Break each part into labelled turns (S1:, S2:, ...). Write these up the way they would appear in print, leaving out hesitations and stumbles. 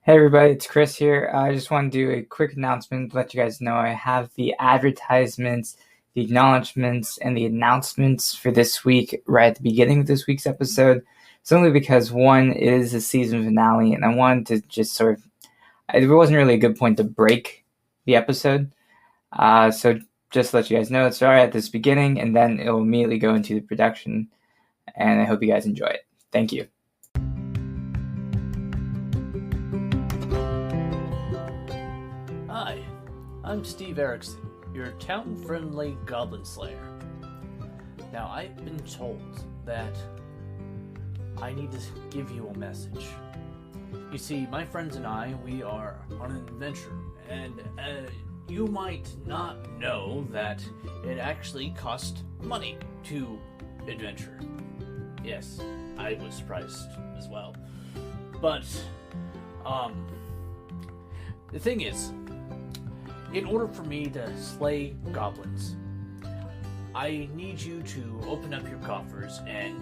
S1: Hey everybody, it's Chris here. I just want to do a quick announcement to let you guys know I have the advertisements, the acknowledgements, and the announcements for this week right at the beginning of this week's episode. It's only because one, it is the season finale, and I wanted to just it wasn't really a good point to break the episode. So just to let you guys know, it's right at this beginning, and then it'll immediately go into the production, and I hope you guys enjoy it. Thank you.
S2: Hi, I'm Steve Erickson, your town-friendly goblin slayer. Now, I've been told that I need to give you a message. You see, my friends and I, we are on an adventure, and you might not know that it actually costs money to adventure. Yes, I was surprised as well. But, the thing is, in order for me to slay goblins, I need you to open up your coffers and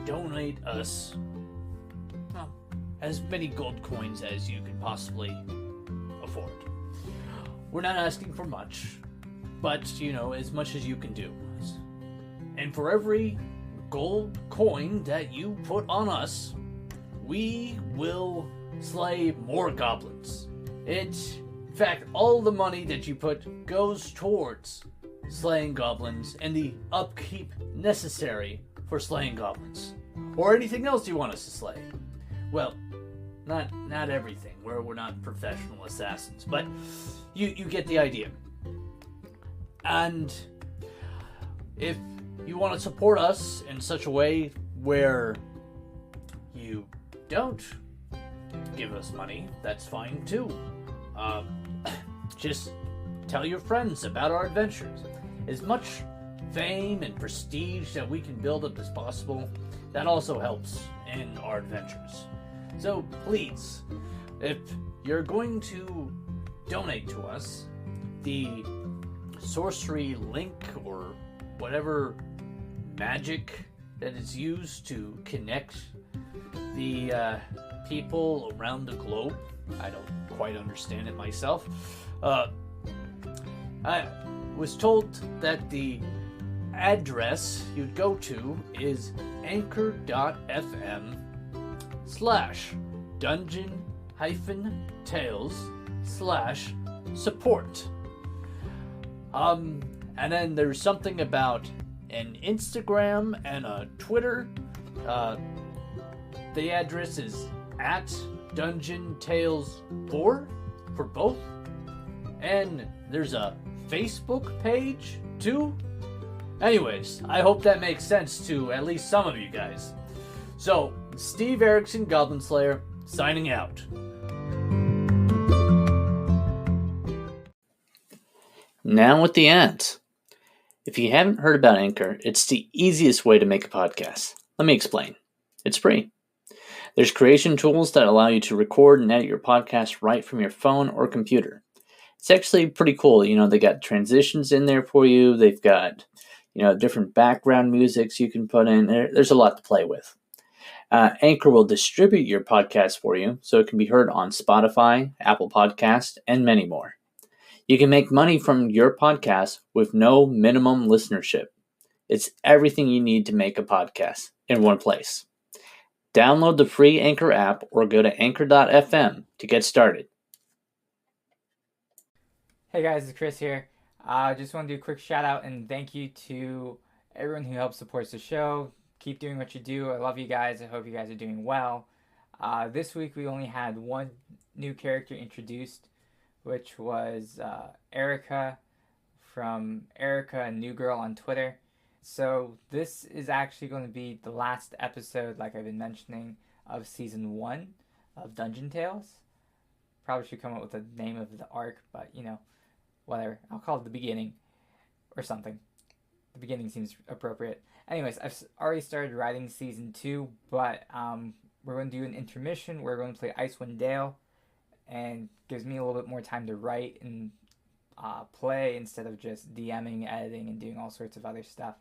S2: donate us as many gold coins as you can possibly afford. We're not asking for much, but, as much as you can do. And for every gold coin that you put on us, we will slay more goblins. In fact, all the money that you put goes towards slaying goblins and the upkeep necessary for slaying goblins. Or anything else you want us to slay. Well, not everything. We're not professional assassins, but you get the idea. And if you want to support us in such a way where you don't give us money, that's fine too. Just tell your friends about our adventures. As much fame and prestige that we can build up as possible, that also helps in our adventures. So please, if you're going to donate to us, the sorcery link or whatever magic that is used to connect the people around the globe, I don't quite understand it myself. I was told that the address you'd go to is anchor.fm/dungeon-tales/support. And then there's something about an Instagram and a Twitter. The address is at Dungeon Tales 4 for both. And there's a Facebook page too. Anyways, I hope that makes sense to at least some of you guys. So, Steve Erickson, Goblin Slayer, signing out. Now with the ads. If you haven't heard about Anchor, it's the easiest way to make a podcast. Let me explain. It's free. There's creation tools that allow you to record and edit your podcast right from your phone or computer. It's actually pretty cool. They got transitions in there for you. They've got, different background musics you can put in. There's a lot to play with. Anchor will distribute your podcast for you so it can be heard on Spotify, Apple Podcasts, and many more. You can make money from your podcast with no minimum listenership. It's everything you need to make a podcast in one place. Download the free Anchor app or go to anchor.fm to get started.
S1: Hey guys, it's Chris here. I just want to do a quick shout out and thank you to everyone who helps supports the show. Keep doing what you do. I love you guys. I hope you guys are doing well. This week we only had one new character introduced, which was Erica from Erica and New Girl on Twitter. So this is actually going to be the last episode, like I've been mentioning, of Season 1 of Dungeon Tales. Probably should come up with the name of the arc, but whatever. I'll call it the beginning or something. The beginning seems appropriate. Anyways, I've already started writing Season 2, but we're going to do an intermission. We're going to play Icewind Dale, and gives me a little bit more time to write and play instead of just DMing, editing, and doing all sorts of other stuff.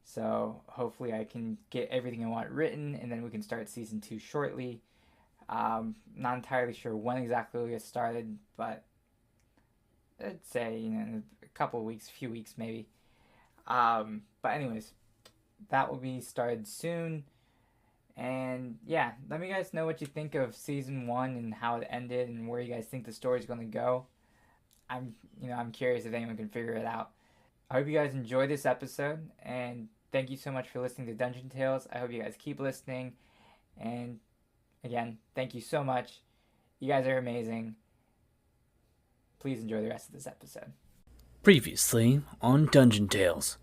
S1: So hopefully I can get everything I want written, and then we can start Season 2 shortly. Not entirely sure when exactly we'll get started, but I'd say in a couple of weeks, few weeks maybe. But anyways, that will be started soon. And yeah, let me guys know what you think of season 1 and how it ended and where you guys think the story's going to go. I'm curious if anyone can figure it out. I hope you guys enjoyed this episode, and thank you so much for listening to Dungeon Tales. I hope you guys keep listening, and again, thank you so much. You guys are amazing. Please enjoy the rest of this episode.
S2: Previously on Dungeon Tales.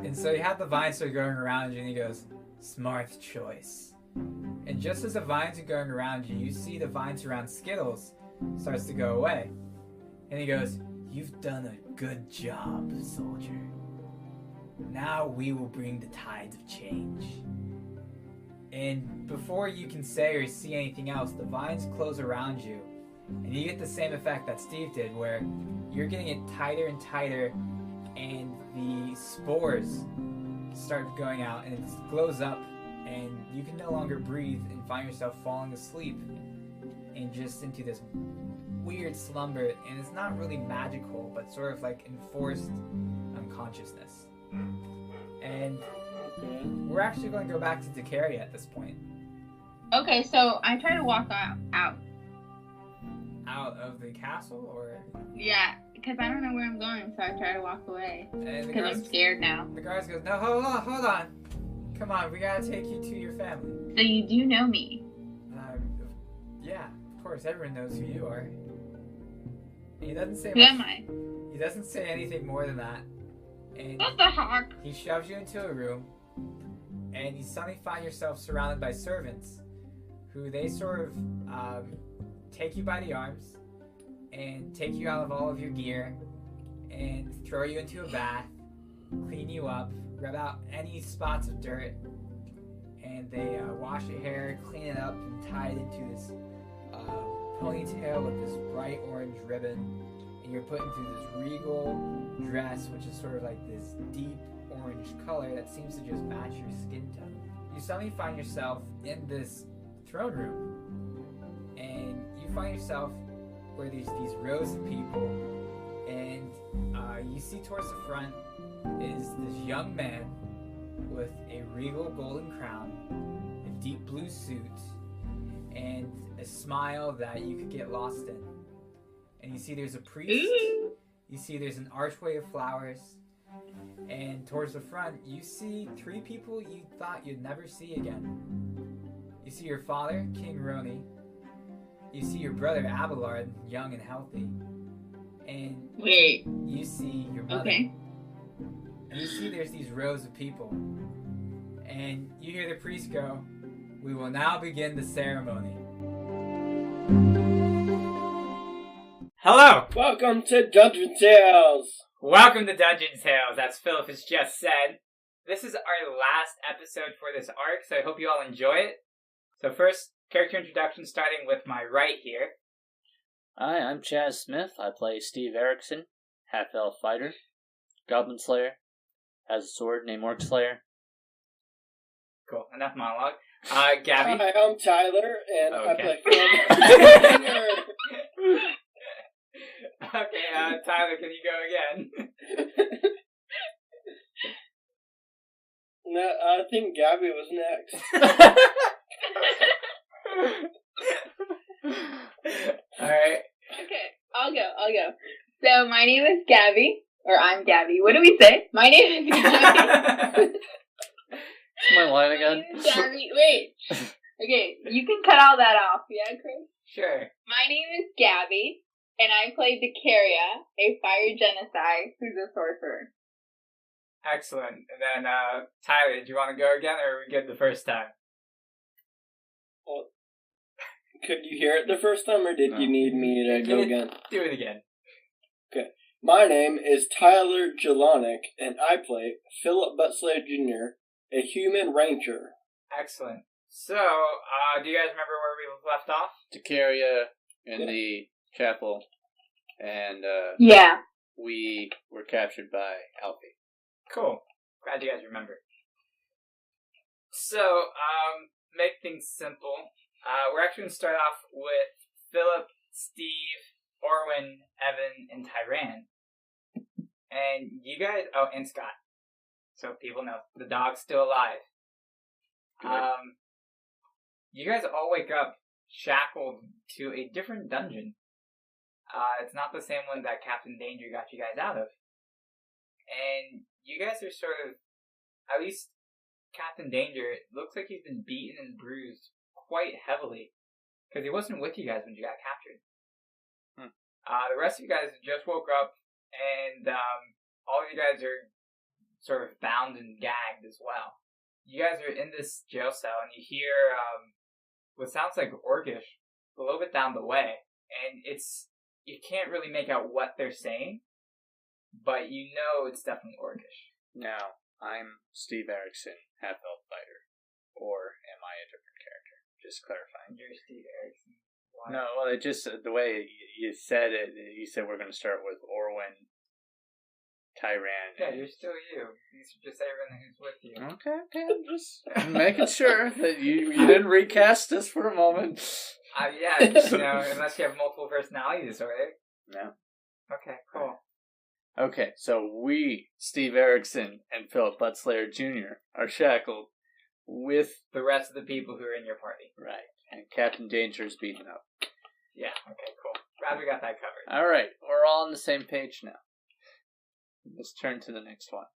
S1: And so you have the vines that are going around you, and he goes, "Smart choice." And just as the vines are going around you, you see the vines around Skittles starts to go away. And he goes, "You've done a good job, soldier. Now we will bring the tides of change." And before you can say or see anything else, the vines close around you. And you get the same effect that Steve did, where you're getting it tighter and tighter, and the spores start going out, and it glows up, and you can no longer breathe and find yourself falling asleep and just into this weird slumber. And it's not really magical, but sort of like enforced unconsciousness. And we're actually going to go back to Decaria at this point.
S3: Okay, so I try to walk out.
S1: Out of the castle, or?
S3: Yeah, because I don't know where I'm going, so I try to walk away. Because I'm scared now.
S1: The guards goes, "No, hold on. Come on, we gotta take you to your family."
S3: So you do know me?
S1: Yeah, of course, everyone knows who you are. And he doesn't say
S3: Who am I?
S1: He doesn't say anything more than that. And
S3: What the heck?
S1: he shoves you into a room, and you suddenly find yourself surrounded by servants, who they sort of take you by the arms and take you out of all of your gear and throw you into a bath, clean you up, rub out any spots of dirt, and they wash your hair, clean it up, and tie it into this ponytail with this bright orange ribbon. And you're put into this regal dress, which is sort of like this deep orange color that seems to just match your skin tone. You suddenly find yourself in this throne room, and you find yourself where there's these rows of people, and you see towards the front is this young man with a regal golden crown, a deep blue suit, and a smile that you could get lost in. And you see there's a priest, you see there's an archway of flowers, and towards the front you see 3 people you thought you'd never see again. You see your father, King Roni. You see your brother, Abelard, young and healthy. And
S3: wait,
S1: you see your mother.
S3: Okay.
S1: And you see there's these rows of people. And you hear the priest go, "We will now begin the ceremony." Hello!
S4: Welcome to Dungeon Tales!
S1: Welcome to Dungeon Tales, as Philip has just said. This is our last episode for this arc, so I hope you all enjoy it. So first, character introduction starting with my right here.
S5: Hi, I'm Chaz Smith. I play Steve Erickson, half-elf fighter, goblin slayer, has a sword named Orc Slayer.
S1: Cool, enough monologue. Gabie.
S4: Hi, I'm Tyler, and I play Phil.
S1: Okay, Tyler, can you go again?
S4: No, I think Gabie was next.
S1: Alright.
S3: Okay, I'll go. So my name is Gabie, or I'm Gabie. What do we say? My name is Gabie.
S5: My line again?
S3: My name is Gabie. Wait. Okay, you can cut all that off, yeah, Chris?
S1: Sure.
S3: My name is Gabie, and I play Decaria, a fire genocide who's a sorcerer.
S1: Excellent. And then, Tyler, do you want to go again, or are we good the first time?
S4: Well, could you hear it the first time, or did you need me to go again?
S1: Do it again.
S4: Okay. My name is Tyler Jelonic, and I play Philip Butslayer Jr., a human ranger.
S1: Excellent. So, do you guys remember where we left off?
S5: Decaria in the chapel, and
S3: Yeah.
S5: we were captured by Alfie.
S1: Cool. Glad you guys remember. So, make things simple. We're actually going to start off with Philip, Steve, Orwin, Evan, and Tyran. And you guys... Oh, and Scott. So people know. The dog's still alive.
S5: Good.
S1: You guys all wake up shackled to a different dungeon. It's not the same one that Captain Danger got you guys out of. And you guys are sort of... At least Captain Danger, it looks like he's been beaten and bruised quite heavily. Because he wasn't with you guys when you got captured. The rest of you guys just woke up, and all of you guys are sort of bound and gagged as well. You guys are in this jail cell, and you hear what sounds like Orcish a little bit down the way. And you can't really make out what they're saying, but you know it's definitely Orcish.
S5: Now, I'm Steve Erickson, half-elf fighter. Or am I a different character? Just clarifying.
S1: You're Steve Erickson. Why?
S5: No, well, it just, the way you said it, you said we're going to start with Orwin, Tyran.
S1: Yeah, you're still you. These are just everyone who's with you.
S5: Okay, I'm just making sure that you didn't recast us for a moment.
S1: Yeah, unless you have multiple personality disorder.
S5: No.
S1: Okay, cool.
S5: Okay, so we, Steve Erickson and Philip Buttslayer Jr., are shackled with...
S1: The rest of the people who are in your party.
S5: Right, and Captain Danger is beaten up.
S1: Yeah, okay, cool. Glad we got that covered.
S5: Alright, we're all on the same page now. Let's turn to the next one.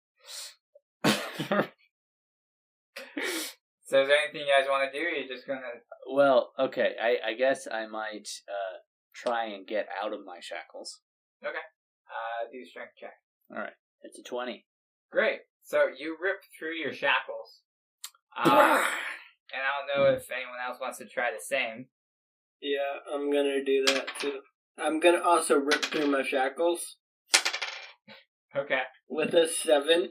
S1: So is there anything you guys want to do, or are you just gonna...
S5: Well, okay, I guess I might try and get out of my shackles.
S1: Okay. Do a strength check.
S5: Alright, it's a 20.
S1: Great. So you rip through your shackles. And I don't know if anyone else wants to try the same.
S4: Yeah, I'm gonna do that too. I'm gonna also rip through my shackles.
S1: Okay.
S4: With a 7.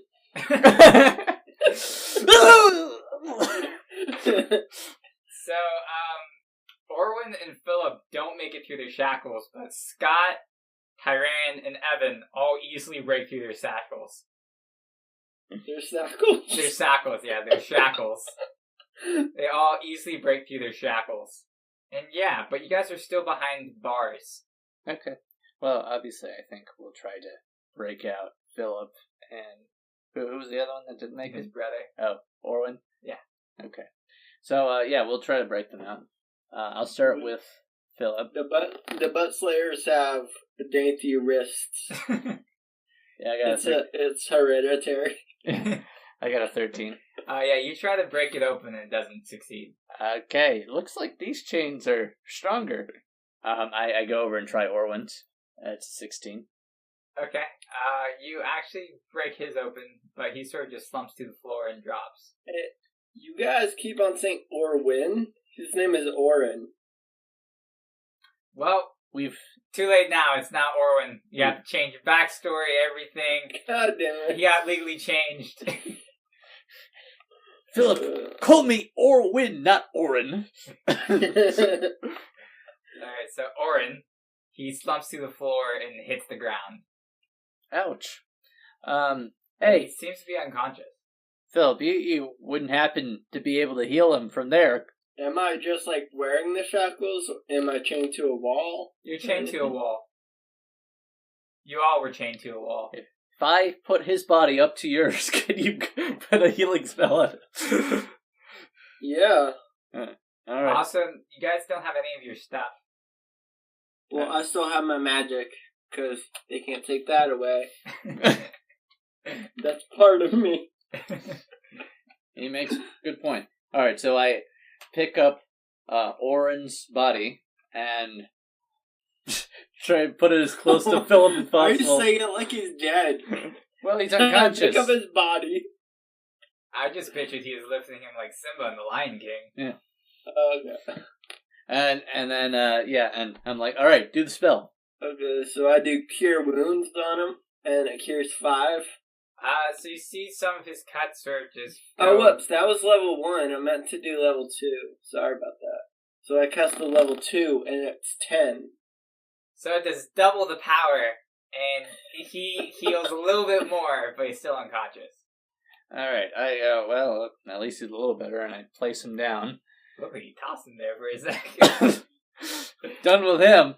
S1: So, Orwin and Philip don't make it through their shackles, but Scott, Tyran, and Evan all easily break through their shackles.
S4: Their shackles?
S1: Their shackles, yeah, their shackles. They all easily break through their shackles. And yeah, but you guys are still behind bars.
S5: Okay. Well, obviously, I think we'll try to break out Philip and... Who was the other one that didn't make
S1: His
S5: it?
S1: brother.
S5: Oh, Orwin?
S1: Yeah.
S5: Okay. So, yeah, we'll try to break them out. I'll start with Philip.
S4: The butt slayers have dainty wrists.
S5: Yeah, I got
S4: It's hereditary.
S5: I got a 13.
S1: Yeah, you try to break it open and it doesn't succeed.
S5: Okay, looks like these chains are stronger. I go over and try Orwin's. It's a 16.
S1: Okay. You actually break his open, but he sort of just slumps to the floor and drops.
S4: You guys keep on saying Orwin. His name is Orin.
S1: Well,
S5: we've...
S1: Too late now. It's not Orwin. You have to change your backstory, everything.
S4: God damn it.
S1: He got legally changed.
S5: Philip, call me Orwin, not Orin.
S1: Alright, so Orin, he slumps to the floor and hits the ground.
S5: Ouch.
S1: Hey, he seems to be unconscious.
S5: Philip, you wouldn't happen to be able to heal him from there.
S4: Am I just like wearing the shackles? Or am I chained to a wall?
S1: You're chained to a wall. You all were chained to a wall.
S5: If I put his body up to yours, can you put a healing spell on it?
S4: Yeah.
S5: Alright.
S1: Also, you guys don't have any of your stuff.
S4: Well, I still have my magic, because they can't take that away. That's part of me.
S5: He makes a good point. Alright, so I pick up Orin's body and try and put it as close to Philip as
S4: Why are you
S5: possible.
S4: saying it like he's dead?
S5: Well, he's unconscious.
S4: Pick up his body.
S1: I just pictured he was lifting him like Simba in The Lion King.
S5: Yeah.
S4: Okay.
S5: And then and I'm like, alright, do the spell.
S4: Okay, so I do cure wounds on him, and it cures 5.
S1: So you see some of his cuts are just...
S4: Oh, whoops, that was level 1. I meant to do level 2. Sorry about that. So I cast the level 2, and it's 10.
S1: So it does double the power, and he heals a little bit more, but he's still unconscious.
S5: Alright, well, at least he's a little better, and I place him down.
S1: Look like you tossed him there for a second.
S5: Done with him.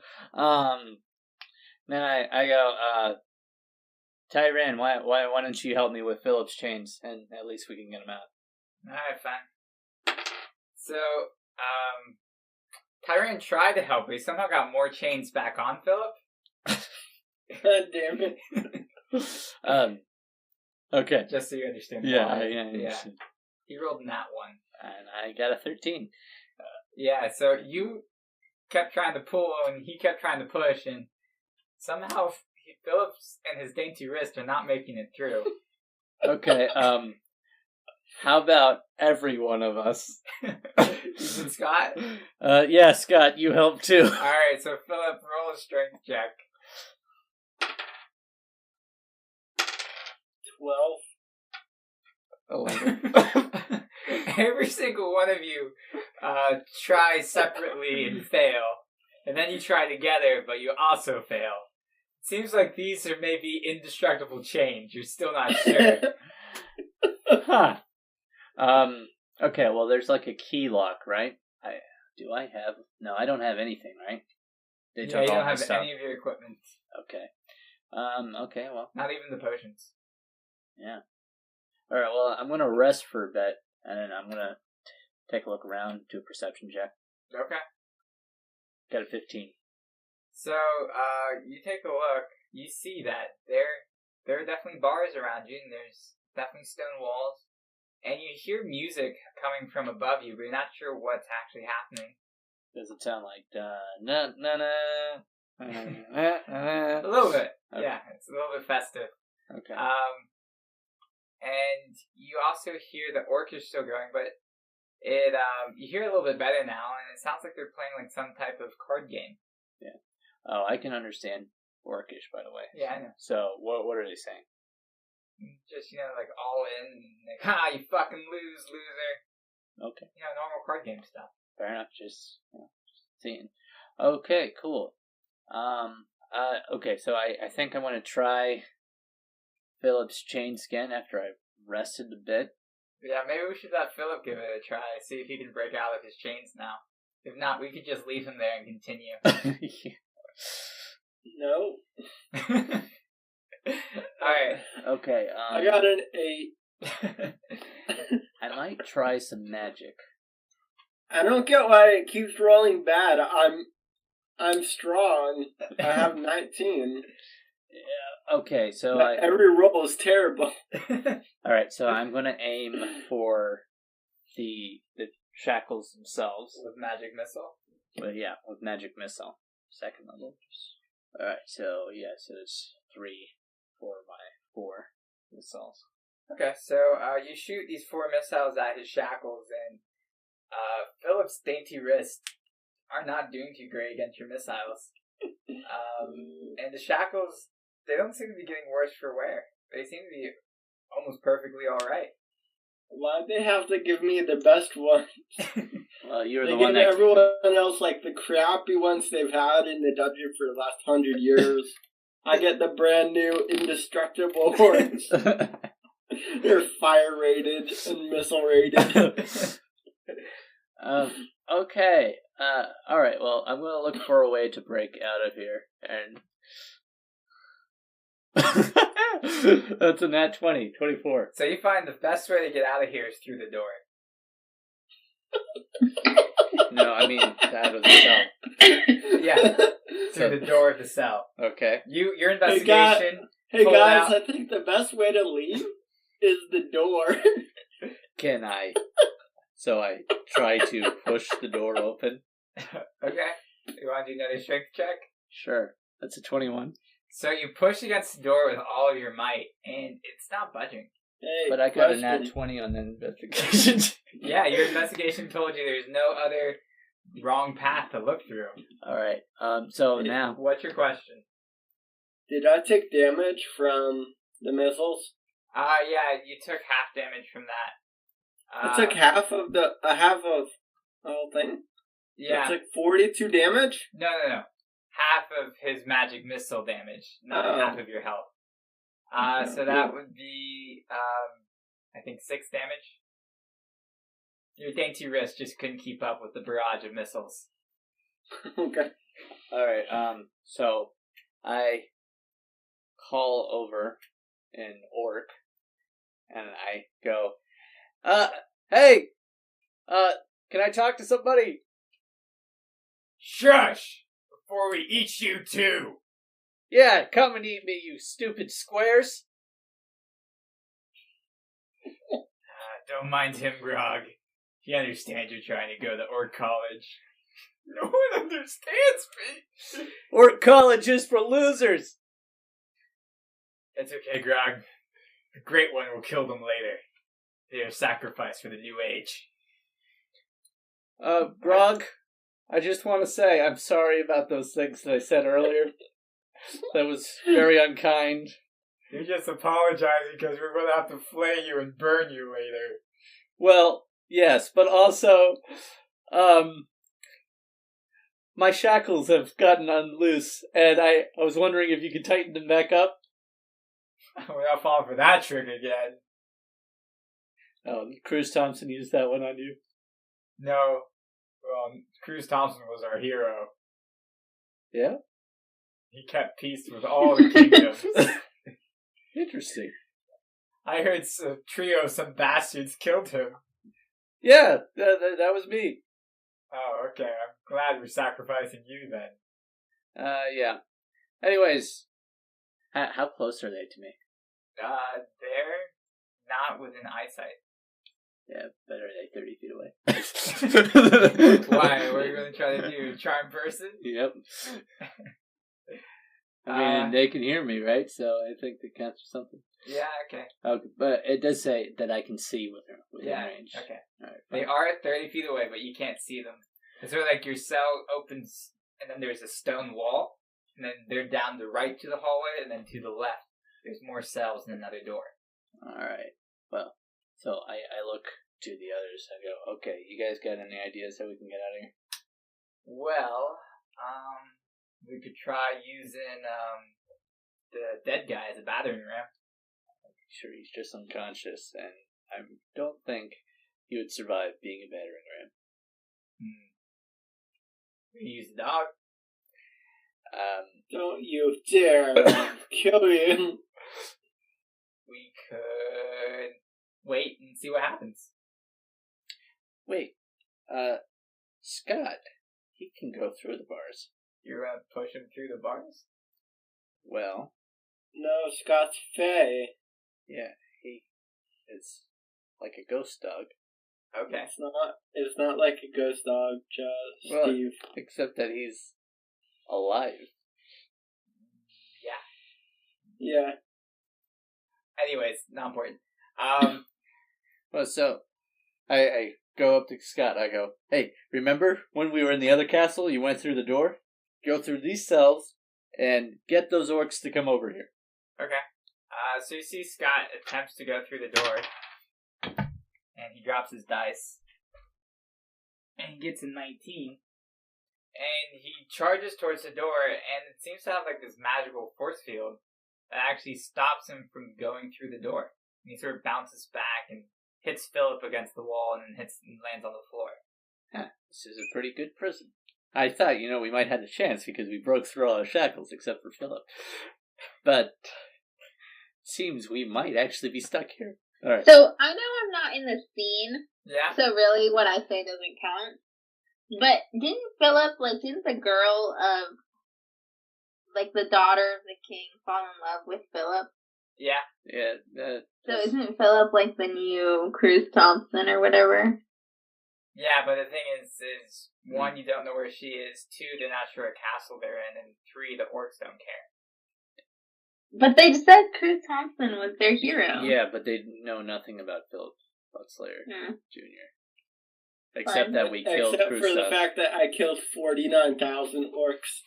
S5: Then I go, Tyran, why don't you help me with Philip's chains, and at least we can get him out.
S1: Alright, fine. So, Tyran tried to help, but he somehow got more chains back on Philip.
S4: God damn it.
S5: Okay.
S1: Just so you understand
S5: Yeah,
S1: why.
S5: yeah.
S1: He rolled in that one.
S5: And I got a 13.
S1: Yeah, so you kept trying to pull, and he kept trying to push, and somehow Phillips and his dainty wrist are not making it through.
S5: Okay, how about every one of us?
S1: Even Scott?
S5: Yeah, Scott, you help too.
S1: Alright, so Philip, roll a strength check.
S4: 11.
S1: Every single one of you try separately and fail. And then you try together, but you also fail. Seems like these are maybe indestructible chains. You're still not sure.
S5: Huh. Okay, well, there's like a key lock, right? No, I don't have anything, right? They
S1: Yeah,
S5: took
S1: you
S5: all
S1: don't
S5: my
S1: have
S5: stuff.
S1: any of your equipment.
S5: Okay. Okay, well,
S1: Not even the potions.
S5: yeah. Alright, well, I'm gonna rest for a bit, and then I'm gonna take a look around, do a perception check.
S1: Okay.
S5: Got a 15.
S1: So, you take a look, you see that there are definitely bars around you, and there's definitely stone walls, and you hear music coming from above you, but you're not sure what's actually happening.
S5: Does it sound like na na na?
S1: A little bit,
S5: Okay.
S1: yeah, it's a little bit festive.
S5: Okay.
S1: And you also hear the orchestra's still going, but it you hear it a little bit better now, and it sounds like they're playing like some type of card game.
S5: Yeah. Oh, I can understand Orcish, by the way.
S1: Yeah, I know.
S5: So, what are they saying?
S1: Just, like all in, like, ha, you fucking lose, loser.
S5: Okay.
S1: Normal card game stuff.
S5: Fair enough. Just seeing. Okay, cool. Okay, so I think I'm gonna try Philip's chain skin after I've rested a bit.
S1: Yeah, maybe we should let Philip give it a try, see if he can break out of his chains now. If not, we could just leave him there and continue.
S4: No.
S1: Alright.
S5: Okay,
S4: I got an 8.
S5: I might try some magic.
S4: I don't get why it keeps rolling bad. I'm strong. I have 19.
S5: Yeah, okay, so
S4: Every roll is terrible.
S5: Alright, so I'm gonna aim for the shackles themselves.
S1: With magic missile?
S5: But yeah, with magic missile. Second level. Alright, so yeah, so it's 3 for my 4 missiles.
S1: Okay, so you shoot these 4 missiles at his shackles, and Philip's dainty wrists are not doing too great against your missiles. And the shackles, they don't seem to be getting worse for wear. They seem to be almost perfectly alright.
S4: Why'd they have to give me the best one?
S5: Well, you're
S4: They
S5: the one
S4: gave
S5: that...
S4: everyone else like the crappy ones they've had in the dungeon for the last 100 years. I get the brand new indestructible ones. They're fire rated and missile rated.
S5: Okay. Alright, well, I'm gonna look for a way to break out of here, and... That's a nat 20, 24.
S1: So you find the best way to get out of here is through the door.
S5: No, I mean, out of the cell.
S1: Yeah, through the door of the cell.
S5: Okay.
S1: Your investigation...
S4: Hey
S1: pull
S4: guys,
S1: out-
S4: I think the best way to leave is the door.
S5: Can I? So I try to push the door open.
S1: Okay. You want to do another strength check?
S5: Sure. That's a 21.
S1: So you push against the door with all of your might, and it's not budging.
S4: Hey,
S5: But I got
S4: question.
S5: a nat 20 on that investigation.
S1: Yeah, your investigation told you there's no other wrong path to look through.
S5: Alright, so now...
S1: What's your question?
S4: Did I take damage from the missiles?
S1: Yeah, you took half damage from that.
S4: I took half of the whole thing?
S1: Yeah.
S4: I took 42 damage?
S1: No. Half of his magic missile damage, not half of your health. So that would be I think 6 damage. Your dainty wrist just couldn't keep up with the barrage of missiles.
S4: Okay.
S5: Alright, so I call over an orc, and I go, hey! Can I talk to somebody?
S1: Shush! Before we eat you too!
S5: Yeah, come and eat me, you stupid squares!
S1: Don't mind him, Grog. He understands you're trying to go to Orc College. No one understands me!
S5: Orc college is for losers!
S1: It's okay, Grog. The Great One will kill them later. They are sacrificed for the new age.
S5: Grog, I just want to say I'm sorry about those things that I said earlier. That was very unkind.
S1: You're just apologizing because we're going to have to flay you and burn you later.
S5: Well, yes, but also, my shackles have gotten unloose, and I was wondering if you could tighten them back up.
S1: We're not falling for that trick again.
S5: Oh, Cruz Thompson used that one on you.
S1: No. Well, Cruz Thompson was our hero.
S5: Yeah?
S1: He kept peace with all the kingdoms.
S5: Interesting.
S1: I heard a trio of some bastards killed him.
S5: Yeah, that was me.
S1: Oh, okay. I'm glad we're sacrificing you then.
S5: Yeah. Anyways, how close are they to me?
S1: They're not within eyesight.
S5: Yeah, better they 30 feet away.
S1: Why? What are you going to try to do? Charm person?
S5: Yep. I mean, they can hear me, right? So I think that counts for something.
S1: Yeah, okay.
S5: Okay, but it does say that I can see within range.
S1: Okay.
S5: All right,
S1: they are 30 feet away, but you can't see them. It's sort of like your cell opens, and then there's a stone wall, and then they're down the right to the hallway, and then to the left, there's more cells and another door.
S5: All right. Well, so I look to the others. I go, okay, you guys got any ideas how we can get out of here?
S1: Well, we could try using the dead guy as a battering ram.
S5: Sure, he's just unconscious, and I don't think he would survive being a battering ram.
S1: We use the dog.
S4: Don't you dare kill him.
S1: We could wait and see what happens.
S5: Wait, Scott, he can go through the bars.
S1: You're gonna push him through the bars?
S5: Well,
S4: No, Scott's Fey.
S5: yeah, he is like a ghost dog.
S1: Okay.
S4: It's not like a ghost dog, Steve.
S5: Except that he's alive.
S4: Yeah.
S1: Anyways, not important.
S5: Well, so I go up to Scott. I go, hey, remember when we were in the other castle? You went through the door? Go through these cells and get those orcs to come over here.
S1: Okay. So you see Scott attempts to go through the door, and he drops his dice, and he gets a 19, and he charges towards the door, and it seems to have like this magical force field that actually stops him from going through the door. And he sort of bounces back and hits Philip against the wall, and then lands on the floor.
S5: Huh, this is a pretty good prison. I thought, we might have a chance because we broke through all our shackles except for Philip. But seems we might actually be stuck here. All right.
S3: So I know I'm not in the scene,
S1: Yeah?
S3: so really what I say doesn't count. But didn't the girl of, the daughter of the king fall in love with Philip?
S1: Yeah.
S5: Yeah.
S3: So isn't Philip the new Cruz Thompson or whatever?
S1: Yeah, but the thing is, one, you don't know where she is, two, they're not sure what castle they're in, and three, the orcs don't care.
S3: But they said Cruz Thompson was their hero.
S5: Yeah, but they know nothing about Philip Butslayer Jr. Except that we killed
S4: Except
S5: Cruz
S4: for the
S5: Thompson.
S4: fact that I killed 49,000 orcs.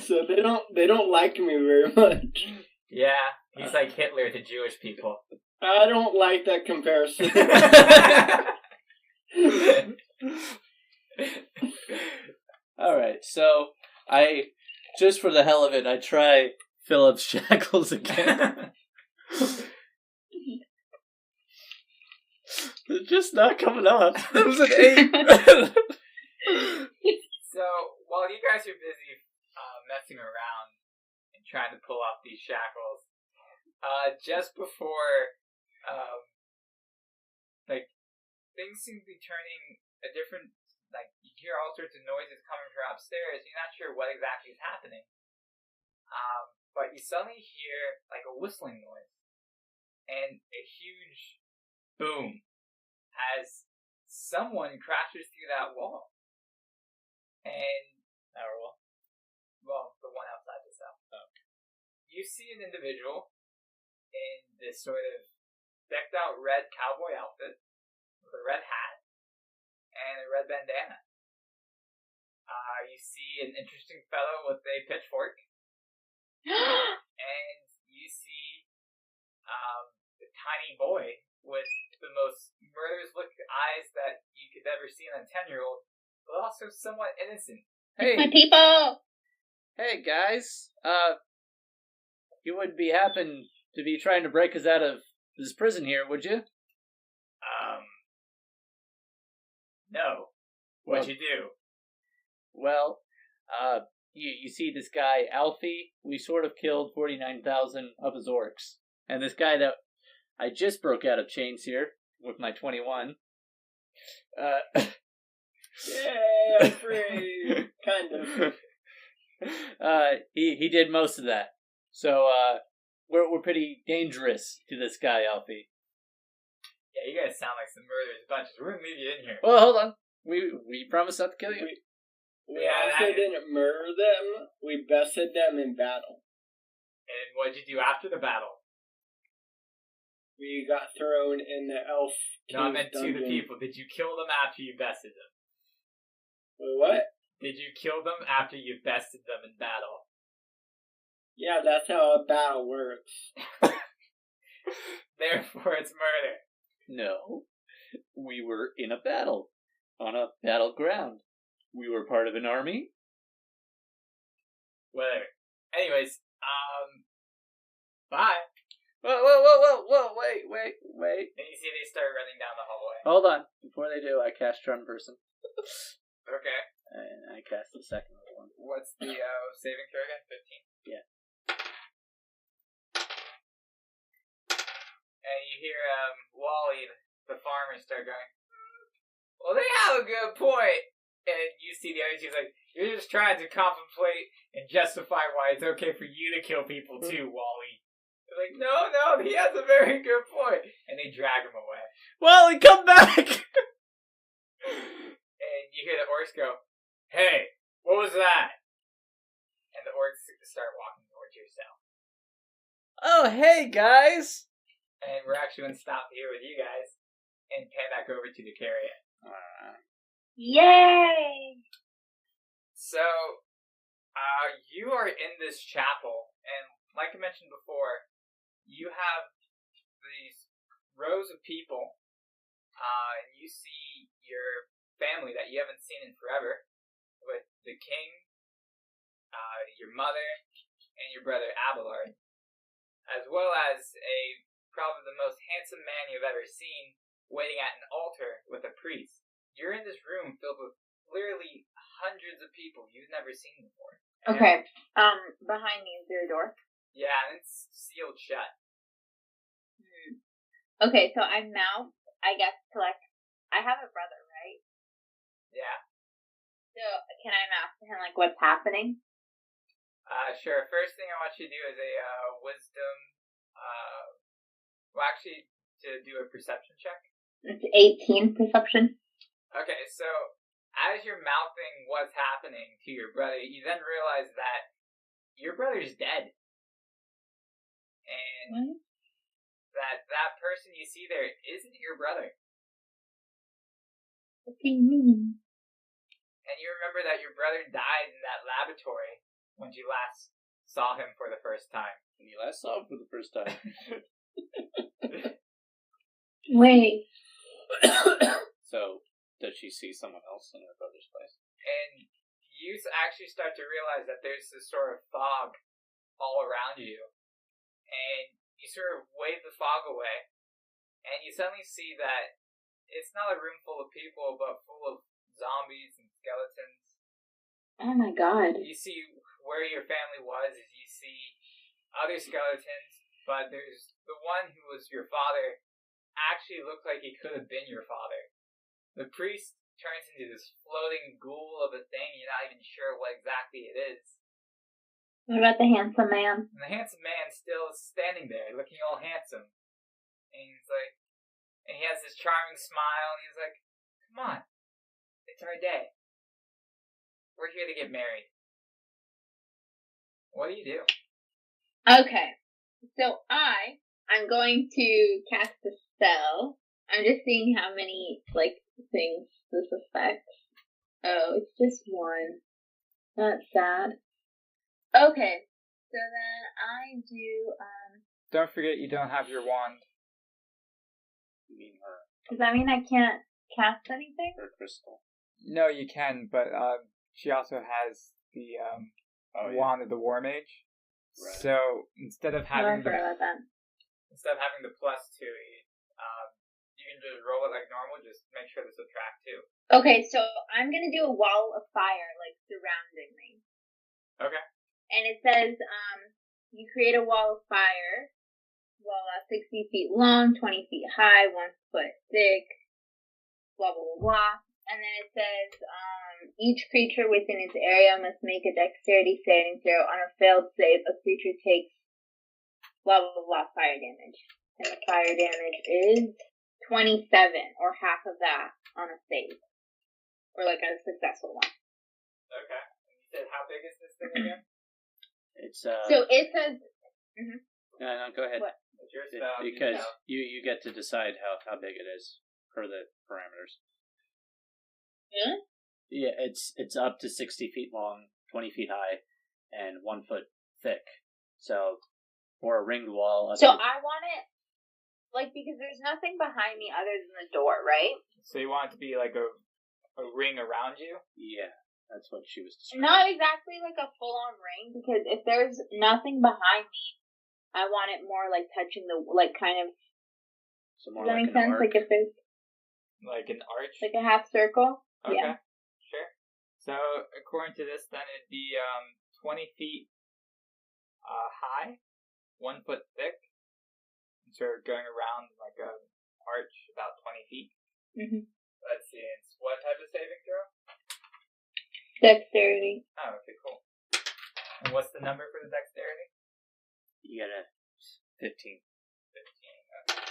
S4: So they don't like me very much.
S1: Yeah, he's like Hitler to Jewish people.
S4: I don't like that comparison.
S5: Alright, so just for the hell of it, I try Philip's shackles again. just not coming up.
S2: That was an 8.
S1: So, while you guys are busy messing around and trying to pull off these shackles, just before, things seem to be turning a different, you hear all sorts of noises coming from upstairs, you're not sure what exactly is happening. But you suddenly hear, a whistling noise, and a huge boom as someone crashes through that wall. And
S5: Our wall.
S1: well, the one outside the cell.
S5: Oh.
S1: You see an individual in this sort of decked out red cowboy outfit with a red hat and a red bandana. You see an interesting fellow with a pitchfork, and you see a tiny boy with the most murderous looking eyes that you could ever see in a 10-year-old, but also somewhat innocent.
S3: My
S5: Hey,
S3: people!
S5: hey, guys. You wouldn't be happen to be trying to break us out of this prison here, would you?
S1: No. What'd you do?
S5: Well, you see this guy, Alfie? We sort of killed 49,000 of his orcs. And this guy that I just broke out of chains here with my 21.
S4: Yay, I'm free. Kind of.
S5: He did most of that. So, we're pretty dangerous to this guy, Alfie.
S1: Yeah, you guys sound like some murderous bunches. We're gonna leave you in here.
S5: Well, hold on. We promised not to kill you.
S4: We
S1: Yeah,
S4: also
S1: that-
S4: didn't murder them. We bested them in battle.
S1: And what'd you do after the battle?
S4: We got thrown in the elf
S1: No, I
S4: king's
S1: meant to
S4: dungeon.
S1: the people. Did you kill them after you bested them?
S4: Wait, what?
S1: Did you kill them after you bested them in battle?
S4: Yeah, that's how a battle works.
S1: Therefore, it's murder.
S5: No. We were in a battle. On a battleground. We were part of an army.
S1: Whatever. Anyways, bye.
S5: Whoa, wait.
S1: And you see they start running down the hallway.
S5: Hold on. Before they do, I cast Charm Person.
S1: Okay.
S5: And I cast the second one.
S1: What's the saving throw again? 15?
S5: Yeah.
S1: And you hear Wally, the farmer, start going, well, they have a good point. And you see the other two like, you're just trying to contemplate and justify why it's okay for you to kill people too, Wally. They're like, no, he has a very good point. And they drag him away.
S5: Wally, come back!
S1: And you hear the orcs go, hey, what was that? And the orcs start walking towards your cell.
S5: Oh, hey, guys!
S1: And we're actually going to stop here with you guys and pan back over to the carrier.
S3: Yay!
S1: So, you are in this chapel, and like I mentioned before, you have these rows of people, and you see your family that you haven't seen in forever, with the king, your mother, and your brother Abelard, as well as probably the most handsome man you've ever seen, waiting at an altar with a priest. You're in this room filled with literally hundreds of people you've never seen before.
S3: Okay, behind me is there a door?
S1: Yeah, and it's sealed shut.
S3: Okay, so I'm now, I guess, I have a brother, right?
S1: Yeah.
S3: So, can I ask him, what's happening?
S1: Sure. First thing I want you to do is a wisdom, actually, to do a perception check.
S3: It's 18 perception.
S1: Okay, so as you're mouthing what's happening to your brother, you then realize that your brother's dead. And that person you see there isn't your brother.
S3: What do you mean?
S1: And you remember that your brother died in that laboratory when you last saw him for the first time.
S5: When you last saw him for the first time.
S3: Wait.
S5: So, does she see someone else in her brother's place?
S1: And you actually start to realize that there's this sort of fog all around you. And you sort of wave the fog away. And you suddenly see that it's not a room full of people, but full of zombies and skeletons.
S3: Oh my god.
S1: You see where your family was, is you see other skeletons, but there's the one who was your father actually looked like he could have been your father. The priest turns into this floating ghoul of a thing, you're not even sure what exactly it is.
S3: What about the handsome man?
S1: And the handsome man still is standing there, looking all handsome. And he's like, and he has this charming smile, and he's like, come on, it's our day. We're here to get married. What do you do?
S3: Okay. So I'm going to cast a spell. I'm just seeing how many, things this affects. Oh, it's just one. That's sad. Okay. So then I do,
S1: Don't forget you don't have your wand.
S5: You mean her?
S3: does that mean I can't cast anything?
S5: Her crystal.
S1: No, you can, but she also has the wand of the War Mage.
S5: Right.
S1: So instead of
S3: Oh, I
S1: having
S3: forgot about that.
S1: the +2, you can just roll it like normal. Just make sure to subtract 2.
S3: Okay, so I'm gonna do a wall of fire, surrounding me.
S1: Okay.
S3: And it says, you create a wall of fire, wall 60 feet long, 20 feet high, 1 foot thick, blah, blah, blah, blah. And then it says, each creature within its area must make a dexterity saving throw. On a failed save, a creature takes blah, blah, blah, fire damage. And the fire damage is 27, or half of that on a save. Or a successful one.
S1: Okay. And you said how big is this thing again?
S5: It's
S3: So it says... Mm-hmm.
S5: No, go ahead.
S3: What?
S1: It's your spell.
S5: Because you get to decide how big it is per the parameters.
S3: Really?
S5: Yeah, it's up to 60 feet long, 20 feet high, and 1 foot thick. So, for a ringed wall.
S3: So I want it, because there's nothing behind me other than the door, right?
S1: So you want it to be like a ring around you?
S5: Yeah, that's what she was describing.
S3: Not exactly like a full-on ring, because if there's nothing behind me, I want it more touching the, kind of,
S5: So more
S3: does that
S5: like
S3: make
S5: an
S3: sense?
S5: arc.
S3: Like if there's,
S1: Like an arch?
S3: like a half circle?
S1: Okay.
S3: Yeah.
S1: Sure. So according to this, then it'd be 20 feet high, 1 foot thick, and sort of going around like a arch about 20 feet.
S3: Mm-hmm.
S1: Let's see. It's what type of saving throw?
S3: Dexterity.
S1: Oh, okay, cool. And what's the number for the dexterity?
S5: You got a 15.
S1: 15. Okay.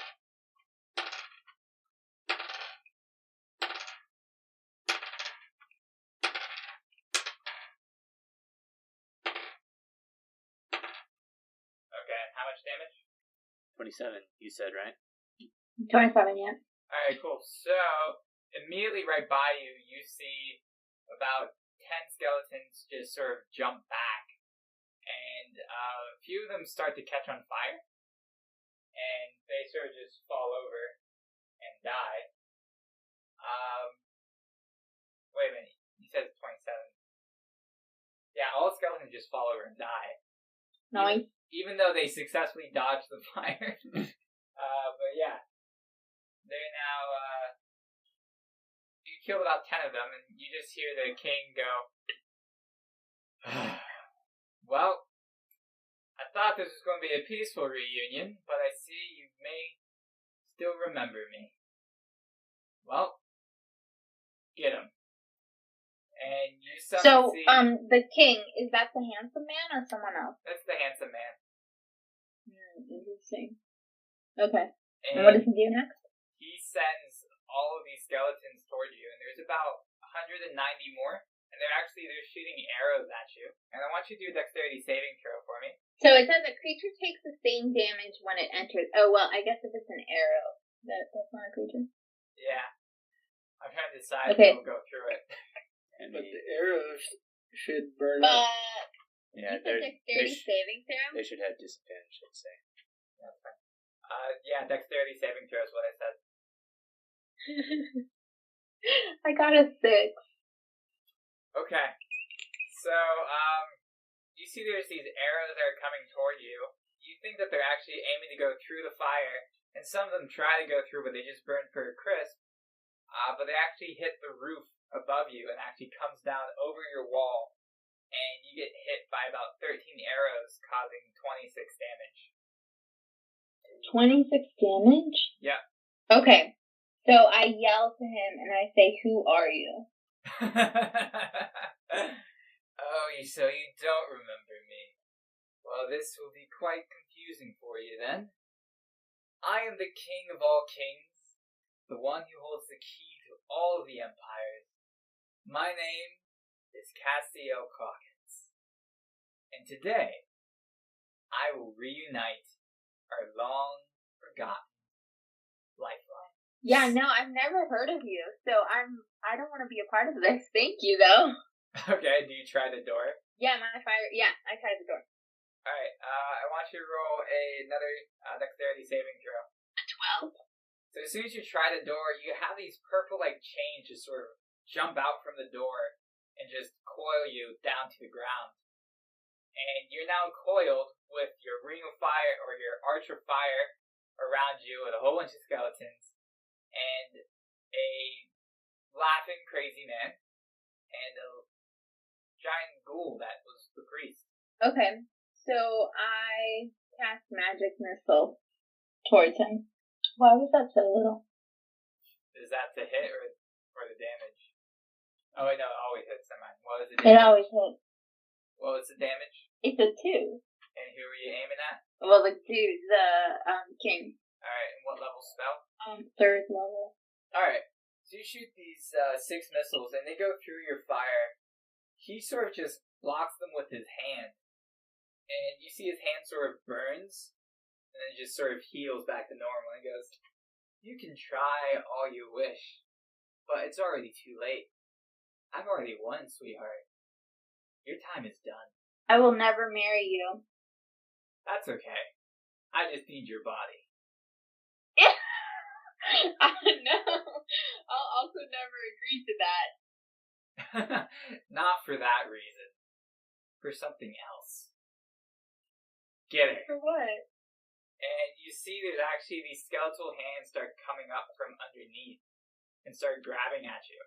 S1: Okay, and how much damage?
S5: 27, you said, right?
S3: 27, yeah.
S1: Alright, cool. So, immediately right by you, you see about 10 skeletons just sort of jump back. And a few of them start to catch on fire. And they sort of just fall over and die. Wait a minute. You said 27. Yeah, all skeletons just fall over and die.
S3: Nice.
S1: Even though they successfully dodged the fire. But yeah. They're now, you killed about 10 of them, and you just hear the king go, well, I thought this was going to be a peaceful reunion, but I see you may still remember me. Well, get him. And you
S3: So,
S1: see...
S3: the king, is that the handsome man or someone else?
S1: That's the handsome man.
S3: Interesting. Okay.
S1: And
S3: what does he do next?
S1: he sends all of these skeletons toward you, and there's about 190 more, and they're shooting arrows at you. And I want you to do a dexterity saving throw for me.
S3: So it says a creature takes the same damage when it enters. Oh, well, I guess if it's an arrow, that's not a creature.
S1: Yeah. I'm trying to decide
S3: Okay.
S1: if we'll go through it.
S4: But the arrows should burn up.
S5: Yeah,
S3: you said dexterity saving throw?
S5: they should have disadvantage, I'd say.
S1: Yeah, dexterity saving throw is what I said.
S3: I got a 6.
S1: Okay. So, you see there's these arrows that are coming toward you. You think that they're actually aiming to go through the fire, and some of them try to go through, but they just burn for a crisp. but they actually hit the roof above you and actually comes down over your wall, and you get hit by about 13 arrows, causing 26 damage.
S3: 26 damage?
S1: Yep.
S3: Okay. So I yell to him and I say, "Who are you?"
S1: Oh, so you don't remember me. Well, this will be quite confusing for you then. I am the king of all kings, the one who holds the key to all of the empires. My name is Castiel Crockett. And today, I will reunite our long-forgotten lifeline.
S3: Yeah, no, I've never heard of you, so I don't want to be a part of this. Thank you, though.
S1: Okay, do you try the door?
S3: Yeah, I tried the door.
S1: Alright, I want you to roll another dexterity saving throw.
S3: A 12?
S1: So as soon as you try the door, you have these purple-like chains just sort of jump out from the door and just coil you down to the ground. And you're now coiled with your ring of fire, or your arch of fire, around you with a whole bunch of skeletons, and a laughing crazy man, and a giant ghoul that was the priest.
S3: Okay, so I cast magic missile towards him. Why was that so little?
S1: Is that to hit or the damage? Oh wait, no, it always hits. Never mind. What was the damage?
S3: It always hits.
S1: What was the damage?
S3: It's a 2.
S1: And who were you aiming at?
S3: Well, the dude, the king.
S1: Alright, and what level spell?
S3: 3rd level.
S1: Alright, so you shoot these 6 missiles, and they go through your fire. He sort of just blocks them with his hand. And you see his hand sort of burns, and then just sort of heals back to normal. And he goes, "You can try all you wish, but it's already too late. I've already won, sweetheart. Your time is done."
S3: I will never marry you.
S1: That's okay. I just need your body.
S3: No, I'll also never agree to that.
S1: Not for that reason. For something else. Get it.
S3: For what?
S1: And you see there's actually these skeletal hands start coming up from underneath and start grabbing at you.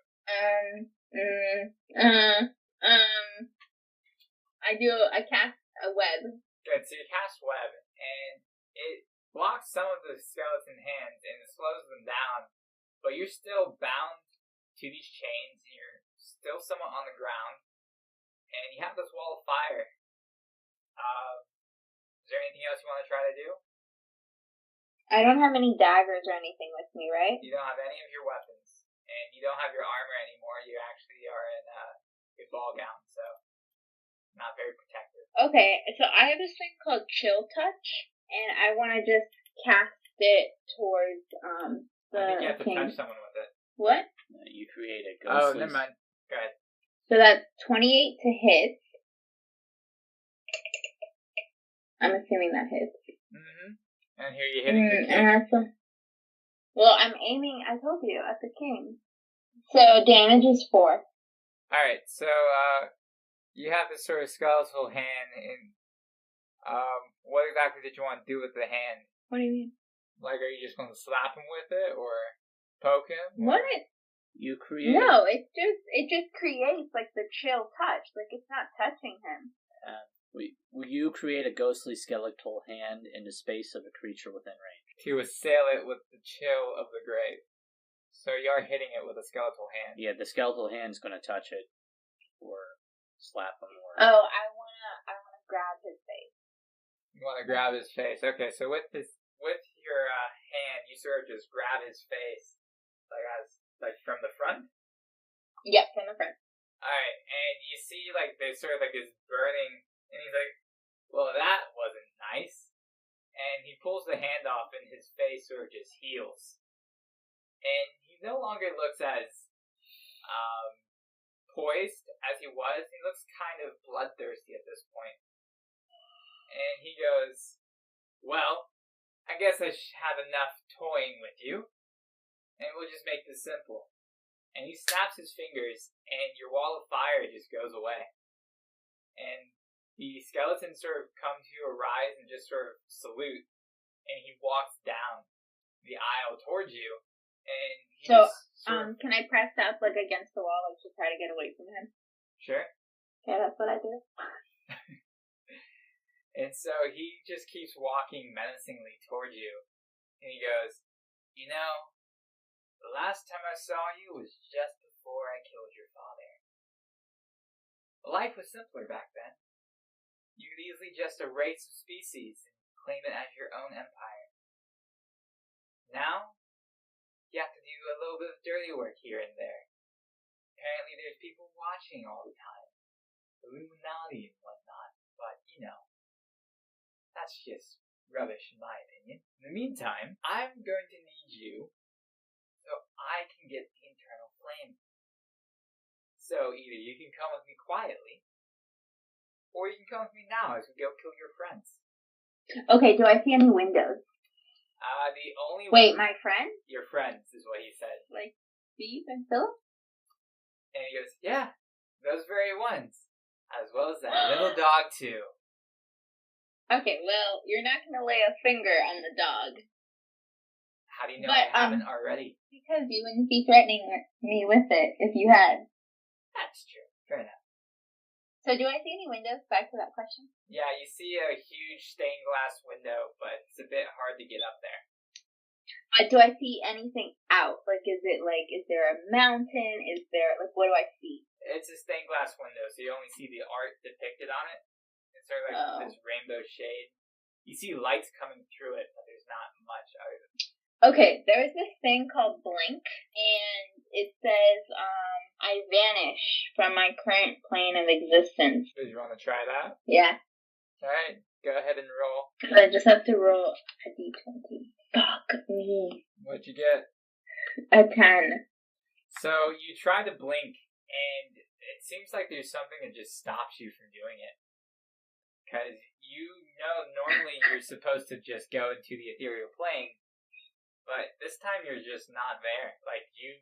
S3: I cast a web.
S1: Good, so you cast web, and it blocks some of the skeleton hands and it slows them down, but you're still bound to these chains, and you're still somewhat on the ground, and you have this wall of fire. Is there anything else you want to try to do?
S3: I don't have any daggers or anything with me, right?
S1: You don't have any of your weapons, and you don't have your armor anymore. You actually are in a ball gown, so not very protective.
S3: Okay, so I have this thing called Chill Touch, and I want to just cast it towards the
S1: I think you have to
S3: king.
S1: touch someone with it.
S3: What?
S5: You create a
S1: Oh,
S5: ghostly...
S1: never mind. Go ahead.
S3: So that's 28 to hit. I'm assuming that hits.
S1: Mm-hmm. And here you're hitting the king.
S3: And that's well, I'm aiming, I told you, at the king. So damage is 4.
S1: Alright, so you have this sort of skeletal hand, and what exactly did you want to do with the hand?
S3: What do you mean?
S1: Like, are you just going to slap him with it, or poke him? Or...
S3: What?
S5: You create...
S3: No, it just creates, like, the chill touch. Like, it's not touching him.
S5: You create a ghostly skeletal hand in the space of a creature within range.
S1: To assail it with the chill of the grave. So you are hitting it with a skeletal hand.
S5: Yeah, the skeletal hand's going to touch it, or slap him, or...
S3: Oh, I wanna grab his face.
S1: You want to grab his face. Okay, so with your hand, you sort of just grab his face, like from the front?
S3: Yep, from the front.
S1: Alright, and you see, like, there's sort of, like, this burning, and he's like, well, that wasn't nice. And he pulls the hand off, and his face sort of just heals. And he no longer looks as, poised as he was. He looks kind of bloodthirsty at this point. And he goes, well, I guess I have enough toying with you, and we'll just make this simple. And he snaps his fingers, and your wall of fire just goes away. And the skeletons sort of come to a rise and just sort of salute, and he walks down the aisle towards you, and he just Sure.
S3: Can I press up like against the wall, like to try to get away from him?
S1: Sure.
S3: Yeah, that's what I do.
S1: And so he just keeps walking menacingly toward you. And he goes, you know, the last time I saw you was just before I killed your father. Life was simpler back then. You could easily just erase a species and claim it as your own empire. Now, you have to do a little bit of dirty work here and there. Apparently there's people watching all the time. Illuminati and whatnot. But, you know, that's just rubbish in my opinion. In the meantime, I'm going to need you so I can get the internal flame. So either you can come with me quietly, or you can come with me now as we go kill your friends.
S3: Okay, do I see any windows?
S1: The only
S3: Wait, my friend?
S1: Your friends is what he said.
S3: Like Steve and Philip?
S1: And he goes, yeah, those very ones. As well as that little dog too.
S3: Okay, well, you're not going to lay a finger on the dog.
S1: How do you know
S3: But,
S1: I haven't already?
S3: Because you wouldn't be threatening me with it if you had.
S1: That's true. Fair enough.
S3: So do I see any windows? Back to that question.
S1: Yeah, you see a huge stained glass window, but it's a bit hard to get up there.
S3: But do I see anything out? Like, is there a mountain? Is there, like, what do I see?
S1: It's a stained glass window, so you only see the art depicted on it. It's sort of like this rainbow shade. You see lights coming through it, but there's not much other than.
S3: Okay, there's this thing called Blink, and it says, I vanish from my current plane of existence.
S1: Do you want to try that?
S3: Yeah.
S1: Alright, go ahead and roll.
S3: So I just have to roll a d20. Fuck me.
S1: What'd you get?
S3: A 10.
S1: So you try to blink, and it seems like there's something that just stops you from doing it. Because you know normally you're supposed to just go into the ethereal plane, but this time you're just not there. Like, you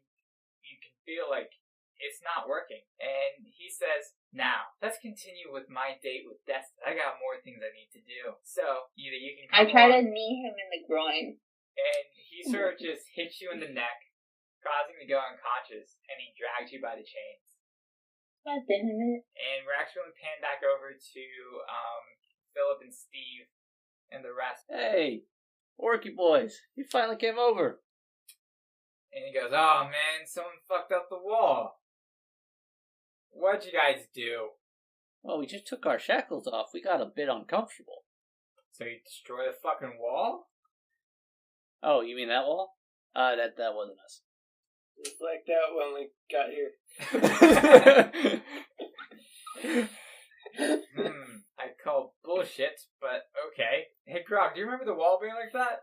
S1: can feel like it's not working. And he says, now, let's continue with my date with Destiny. I got more things I need to do. So, either you can come
S3: I try
S1: along,
S3: to knee him in the groin.
S1: and he sort of just hits you in the neck, causing you to go unconscious, and he drags you by the chains.
S3: God damn it.
S1: And we're actually going to pan back over to Philip and Steve and the rest.
S5: Hey, Orky boys, you finally came over.
S1: And he goes, oh man, someone fucked up the wall. What'd you guys do?
S5: Well, we just took our shackles off. We got a bit uncomfortable.
S1: So you destroy the fucking wall?
S5: Oh, you mean that wall? That wasn't us.
S4: Just like that when we got here.
S1: I call bullshit, but okay. Hey, Grog, do you remember the wall being like that?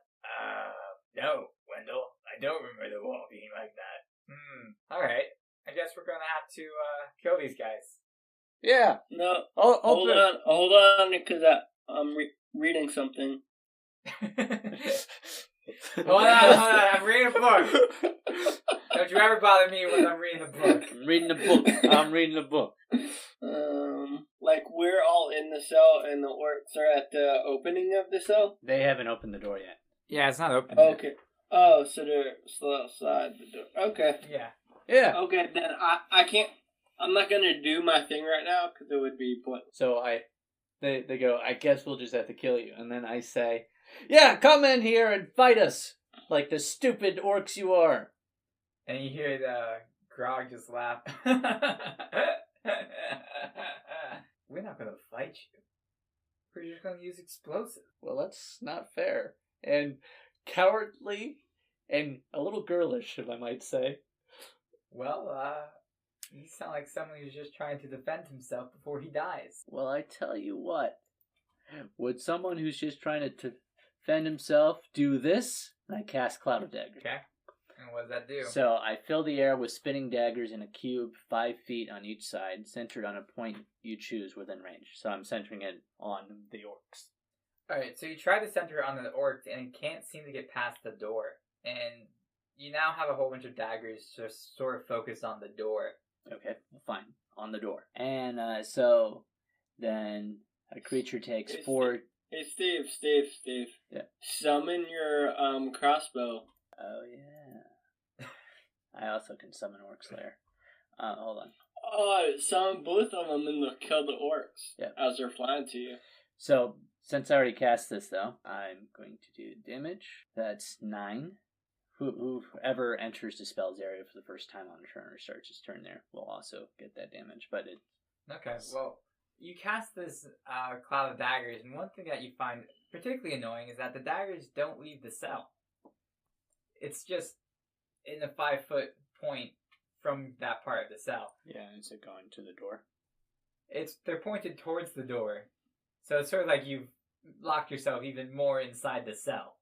S1: No, Wendell. I don't remember the wall being like that. Alright. I guess we're gonna have to, kill these guys.
S5: Yeah.
S4: No,
S5: Hold
S4: on, because I'm reading something.
S1: Hold on, I'm reading a book. Don't you ever bother me when I'm reading a book.
S5: I'm reading a book.
S4: Like we're all in the cell and the orcs are at the opening of the cell?
S5: They haven't opened the door yet.
S1: Yeah, it's not open.
S4: Okay. Oh, so they're still outside the door. Okay.
S1: Yeah.
S4: Okay, then I can't, I'm not gonna do my thing right now because it would be pointless.
S5: So they go, I guess we'll just have to kill you. And then I say, yeah, come in here and fight us, like the stupid orcs you are.
S1: And you hear the Grog just laugh. We're not gonna fight you. We're just gonna use explosives.
S5: Well, that's not fair. And cowardly and a little girlish, if I might say.
S1: Well, you sound like someone who's just trying to defend himself before he dies.
S5: Well, I tell you what. Would someone who's just trying to defend himself do this? I cast Cloud of Daggers.
S1: Okay. And what does that do?
S5: So I fill the air with spinning daggers in a cube 5 feet on each side, centered on a point you choose within range. So I'm centering it on the orcs.
S1: Alright, so you try to center it on the orcs, and it can't seem to get past the door. And you now have a whole bunch of daggers just sort of focused on the door.
S5: Okay, fine. On the door. And so then a creature takes
S4: Hey,
S5: 4...
S4: Hey, Steve.
S5: Yeah.
S4: Summon your crossbow.
S5: Oh, yeah. I also can summon Orc Slayer. Hold on.
S4: Oh, summon both of them and they'll kill the orcs as they're flying to you.
S5: So, since I already cast this, though, I'm going to do damage. That's 9. Whoever enters the spell's area for the first time on a turn or starts his turn there will also get that damage. But it.
S1: Okay, well, you cast this cloud of daggers, and one thing that you find particularly annoying is that the daggers don't leave the cell. It's just in a 5-foot point from that part of the cell.
S5: Yeah, is it going to the door?
S1: They're pointed towards the door, so it's sort of like you've locked yourself even more inside the cell.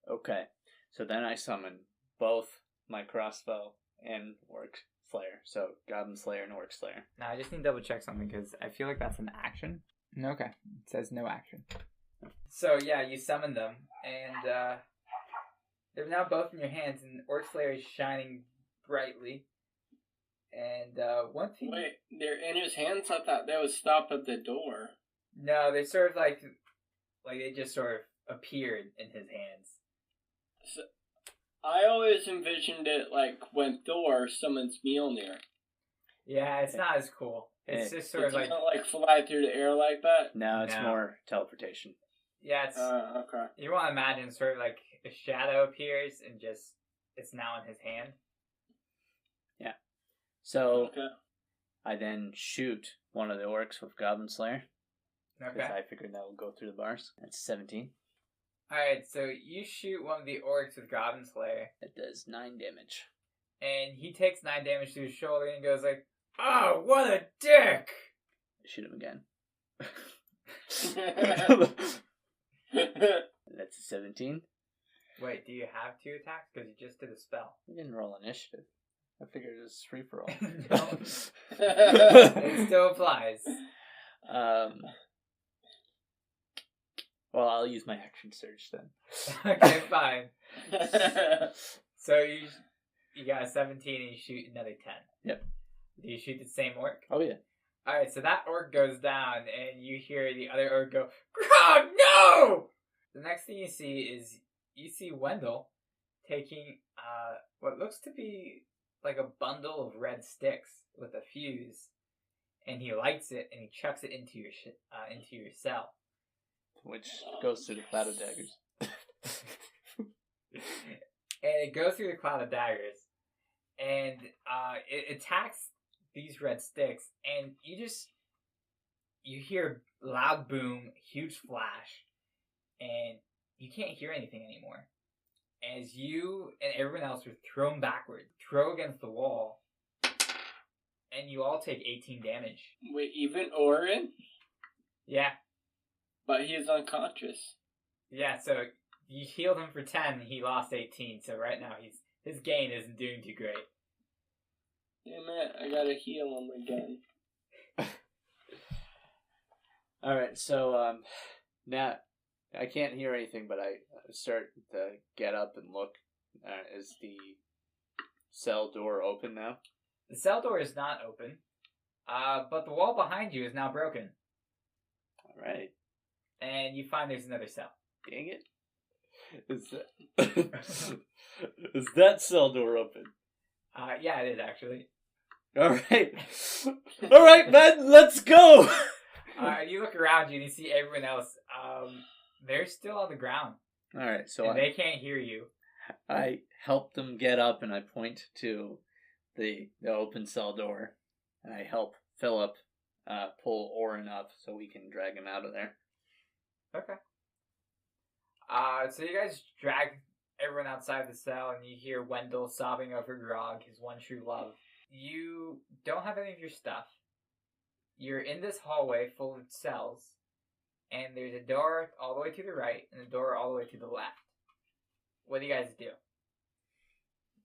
S5: Okay, so then I summon both my crossbow and Orc Slayer. So Goblin Slayer and Orc Slayer.
S1: Now I just need to double check something because I feel like that's an action. Okay, it says no action. So yeah, you summon them, and they're now both in your hands, and Orc Slayer is shining brightly. And one thing.
S4: Wait, they're in his hands? I thought they would stop at the door.
S1: No, they sort of like they just sort of appeared in his hands.
S4: So, I always envisioned it like when Thor summons Mjolnir.
S1: Yeah, it's not as cool. It's just sort of like
S4: not like fly through the air like that.
S5: No, it's more teleportation.
S1: Yeah, it's
S4: okay.
S1: You want to imagine sort of like a shadow appears and just it's now in his hand.
S5: Yeah. So
S4: okay.
S5: I then shoot one of the orcs with Goblin Slayer.
S1: Okay.
S5: Because I figured that will go through the bars. That's 17.
S1: Alright, so you shoot one of the orcs with Goblin Slayer.
S5: That does 9 damage.
S1: And he takes 9 damage to his shoulder and goes like, "Oh, what a dick!"
S5: I shoot him again. That's a 17.
S1: Wait, do you have 2 attacks? Because you just did a spell.
S5: We didn't roll initiative. I figured it was free for all.
S1: No. It still applies.
S5: Well, I'll use my action surge then.
S1: Okay, fine. So you got a 17 and you shoot another 10.
S5: Yep.
S1: Do you shoot the same orc?
S5: Oh, yeah.
S1: Alright, so that orc goes down and you hear the other orc go, "Grog, no!" The next thing you see Wendell taking what looks to be like a bundle of red sticks with a fuse, and he lights it and he chucks it into your cell.
S5: Which goes through the cloud of daggers.
S1: And it goes through the cloud of daggers, and it attacks these red sticks, and you hear loud boom, huge flash, and you can't hear anything anymore. As you and everyone else are thrown backward, throw against the wall, and you all take 18 damage.
S4: Wait, even Orin?
S1: Yeah.
S4: But he is unconscious.
S1: Yeah, so you healed him for 10, he lost 18, so right now his gain isn't doing too great.
S4: Damn it, I gotta heal him again.
S5: Alright, so now I can't hear anything, but I start to get up and look. Is the cell door open now?
S1: The cell door is not open, but the wall behind you is now broken.
S5: Alright.
S1: And you find there's another cell.
S5: Dang it. Is that cell door open?
S1: Yeah, it is actually.
S5: Alright. Alright, man, let's go!
S1: You look around you and you see everyone else. They're still on the ground.
S5: Alright, so
S1: they can't hear you.
S5: I help them get up and I point to the open cell door. And I help Philip pull Orin up so we can drag him out of there.
S1: Okay. So you guys drag everyone outside the cell and you hear Wendell sobbing over Grog, his one true love. You don't have any of your stuff. You're in this hallway full of cells, and there's a door all the way to the right and a door all the way to the left. What do you guys do?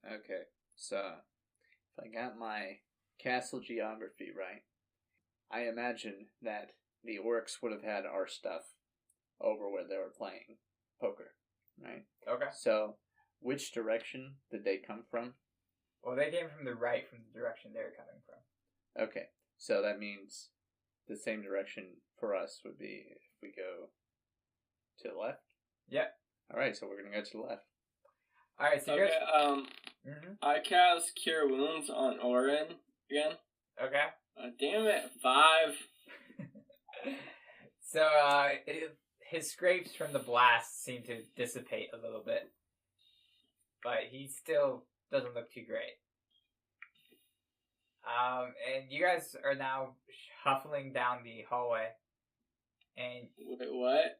S5: Okay, so if I got my castle geography right, I imagine that the orcs would have had our stuff over where they were playing poker, right?
S1: Okay.
S5: So, which direction did they come from?
S1: Well, they came from the right, from the direction they were coming from.
S5: Okay, so that means the same direction for us would be if we go to the left?
S1: Yep.
S5: Alright, so we're gonna go to the left.
S1: Alright, so
S4: okay,
S1: Mm-hmm.
S4: I cast Cure Wounds on Orin again.
S1: Okay.
S4: Damn it, 5.
S1: So, his scrapes from the blast seem to dissipate a little bit. But he still doesn't look too great. And you guys are now shuffling down the hallway. And
S4: Wait, what?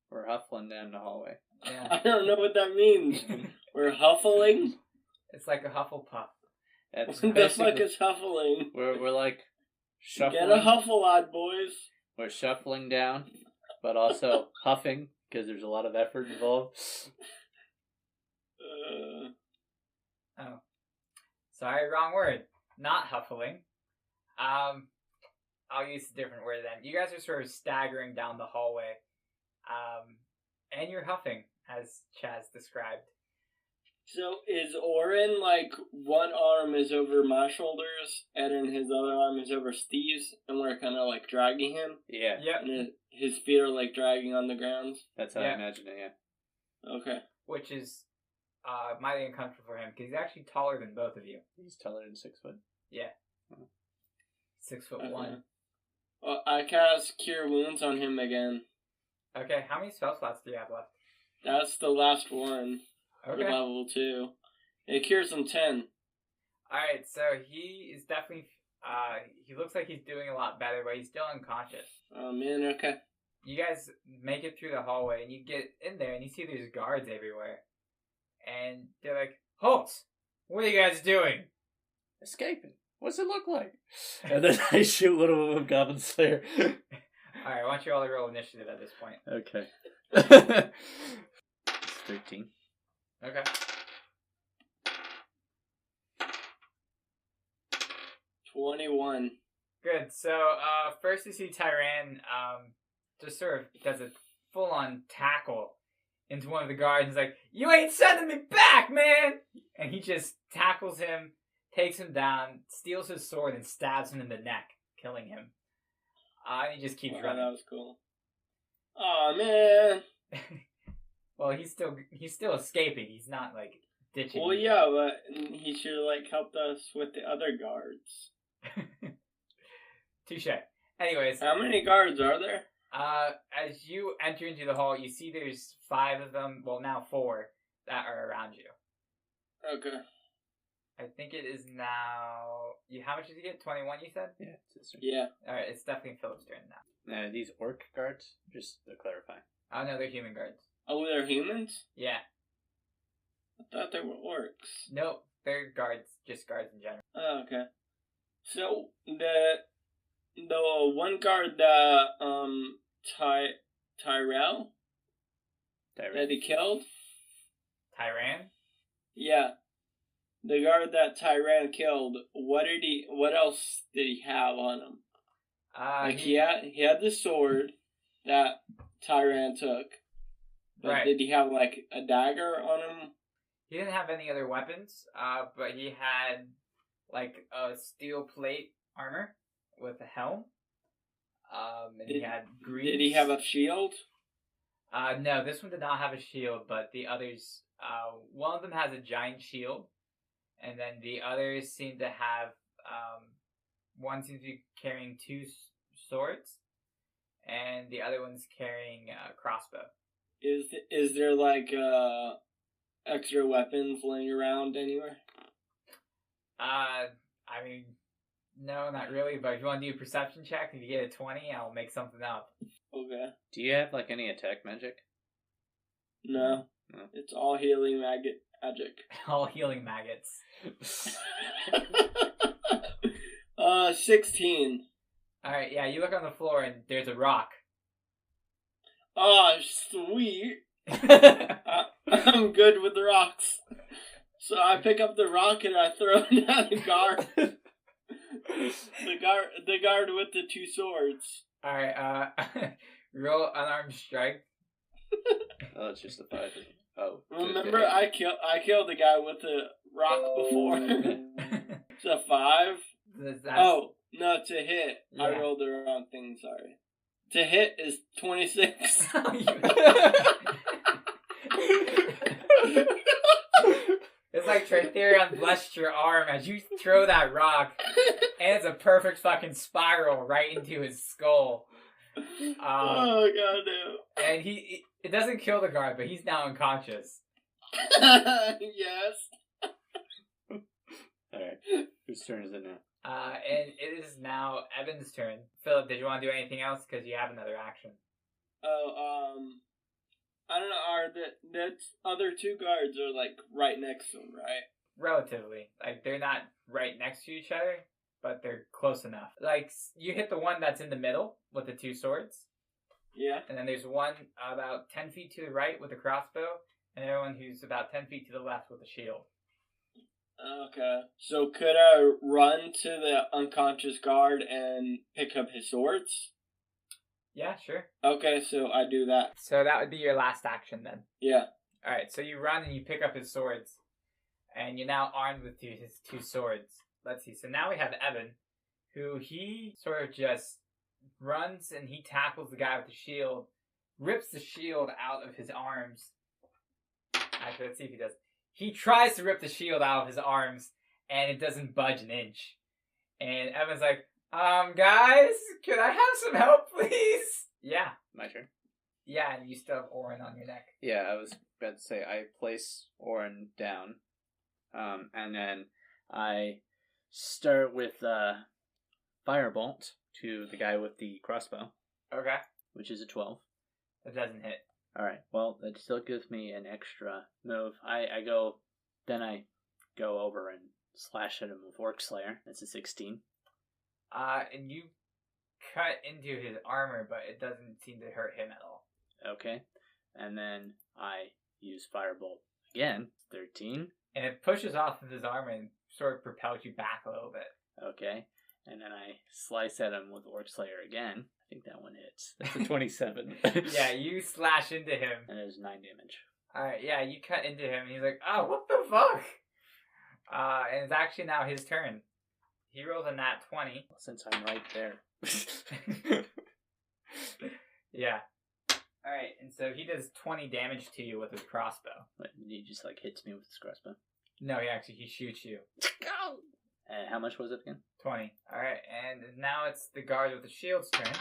S5: We're huffling down the hallway.
S1: yeah,
S4: I don't know what that means. We're huffling?
S1: it's like a Hufflepuff.
S5: That's
S4: What the fuck
S5: basically
S4: is huffling?
S5: we're like shuffling.
S4: Get a huffle boys.
S5: We're shuffling down, but also huffing because there's a lot of effort involved.
S1: Oh. Sorry, wrong word. Not huffling. I'll use a different word then. You guys are sort of staggering down the hallway. And you're huffing, as Chaz described.
S4: So is Orin like one arm is over my shoulders and then his other arm is over Steve's and we're kind of like dragging him?
S5: Yeah,
S1: Yep.
S4: And his feet are like dragging on the ground?
S5: that's how
S1: Yeah.
S5: I imagine it. Yeah,
S4: Okay.
S1: Which is mighty uncomfortable for him, because he's actually taller than both of you.
S5: he's taller than 6 foot.
S1: Yeah. 6'1".
S4: Well, I cast Cure Wounds on him again.
S1: Okay, how many spell slots do you have left?
S4: That's the last one. For
S1: Okay.
S4: level 2. It cures him 10.
S1: Alright, so he is definitely, he looks like he's doing a lot better, but he's still unconscious.
S4: Oh man, okay.
S1: You guys make it through the hallway, and you get in there, and you see there's guards everywhere. And they're like, Halt! What are you guys doing?
S5: Escaping. What's it look like? And then I shoot little Goblin Slayer.
S1: Alright, I want you all to roll initiative at this point.
S5: Okay. 13.
S1: Okay.
S4: 21.
S1: Good. So, first you see Tyran, just sort of does a full-on tackle into one of the guards. He's like, "You ain't sending me back, man!" And he just tackles him, takes him down, steals his sword, and stabs him in the neck, killing him. And he just keeps
S4: Wow,
S1: running.
S4: that was cool. Oh man.
S1: Well, he's still escaping. He's not like ditching.
S4: Well, yeah, but he should have like helped us with the other guards.
S1: Touche. Anyways,
S4: How many guards are there?
S1: as you enter into the hall, you see there's 5 of them. Well, now 4 that are around you.
S4: Okay.
S1: I think it is now. How much did you get? 21, you said?
S5: Yeah, it's his turn.
S4: Yeah.
S1: Alright, it's definitely Philip's turn now.
S5: These orc guards, just to clarify.
S1: Oh no, they're human guards.
S4: Oh, they're humans?
S1: Yeah.
S4: I thought they were orcs.
S1: Nope, they're guards. Just guards in general.
S4: Oh, okay. So the one guard that Tyrell that he killed?
S1: Tyran?
S4: Yeah. The guard that Tyran killed, what else did he have on him? Like he had the sword that Tyran took. But
S1: Right.
S4: did he have like a dagger on him?
S1: He didn't have any other weapons, but he had like a steel plate armor with a helm. And he had greaves.
S4: Did he have a shield?
S1: No, this one did not have a shield, but the others, one of them has a giant shield, and then the others seem to have, one seems to be carrying 2 swords, and the other one's carrying a crossbow.
S4: Is there like extra weapons laying around anywhere?
S1: I mean, no, not really, but if you want to do a perception check, if you get a 20, I'll make something up.
S4: Okay.
S5: Do you have like any attack magic?
S4: No.
S5: No.
S4: It's all healing magic.
S1: All healing maggots.
S4: 16.
S1: Alright, yeah, you look on the floor and there's a rock.
S4: Oh, sweet. I'm good with the rocks. So I pick up the rock and I throw it at the guard. the guard with the 2 swords.
S1: Alright, roll unarmed strike.
S5: Oh, it's just a 5. Oh.
S4: Remember, I killed the guy with the rock before. It's a 5. Oh, no, to hit.
S1: Yeah.
S4: I rolled the wrong thing, sorry. To hit is 26.
S1: It's It's like Tritherion blessed your arm as you throw that rock, and it's a perfect fucking spiral right into his skull.
S4: Oh god, no.
S1: And it doesn't kill the guard, but he's now unconscious.
S4: Yes.
S5: Alright. Whose turn is it now?
S1: And it is now Evan's turn. Philip, did you want to do anything else? Because you have another action.
S4: Oh, I don't know, are the other two guards are like right next to him, right?
S1: Relatively. Like, they're not right next to each other, but they're close enough. Like, you hit the one that's in the middle with the two swords.
S4: Yeah.
S1: And then there's one about 10 feet to the right with a crossbow, and everyone who's about 10 feet to the left with a shield.
S4: Okay. So could I run to the unconscious guard and pick up his swords?
S1: Yeah, sure.
S4: Okay, so I do that.
S1: So that would be your last action then.
S4: Yeah.
S1: Alright, so you run and you pick up his swords, and you're now armed with his two swords. Let's see, so now we have Evan, who he sort of just runs and he tackles the guy with the shield, rips the shield out of his arms. Actually, let's see if he does. He tries to rip the shield out of his arms, and it doesn't budge an inch. And Evan's like, guys, could I have some help, please? Yeah.
S5: My turn.
S1: Yeah, and you still have Orin on your neck.
S5: Yeah, I was about to say, I place Orin down, and then I start with Firebolt to the guy with the crossbow,
S1: Okay.
S5: which is a 12.
S1: That doesn't hit.
S5: Alright, well, that still gives me an extra move. I go over and slash at him with Orc Slayer. That's a 16.
S1: And you cut into his armor, but it doesn't seem to hurt him at all.
S5: Okay. And then I use Firebolt again, 13.
S1: And it pushes off of his armor and sort of propels you back a little bit.
S5: Okay. And then I slice at him with Orc Slayer again. I think that one hits. That's a 27.
S1: Yeah, you slash into him.
S5: And there's 9 damage.
S1: Alright, yeah, you cut into him, and he's like, oh, what the fuck? And it's actually now his turn. He rolls a nat 20.
S5: Since I'm right there.
S1: Yeah. Alright, and so he does 20 damage to you with his crossbow.
S5: He just hits me with his crossbow.
S1: No, he shoots you.
S5: And how much was it again?
S1: 20. Alright, and now it's the guard with the shield's turn.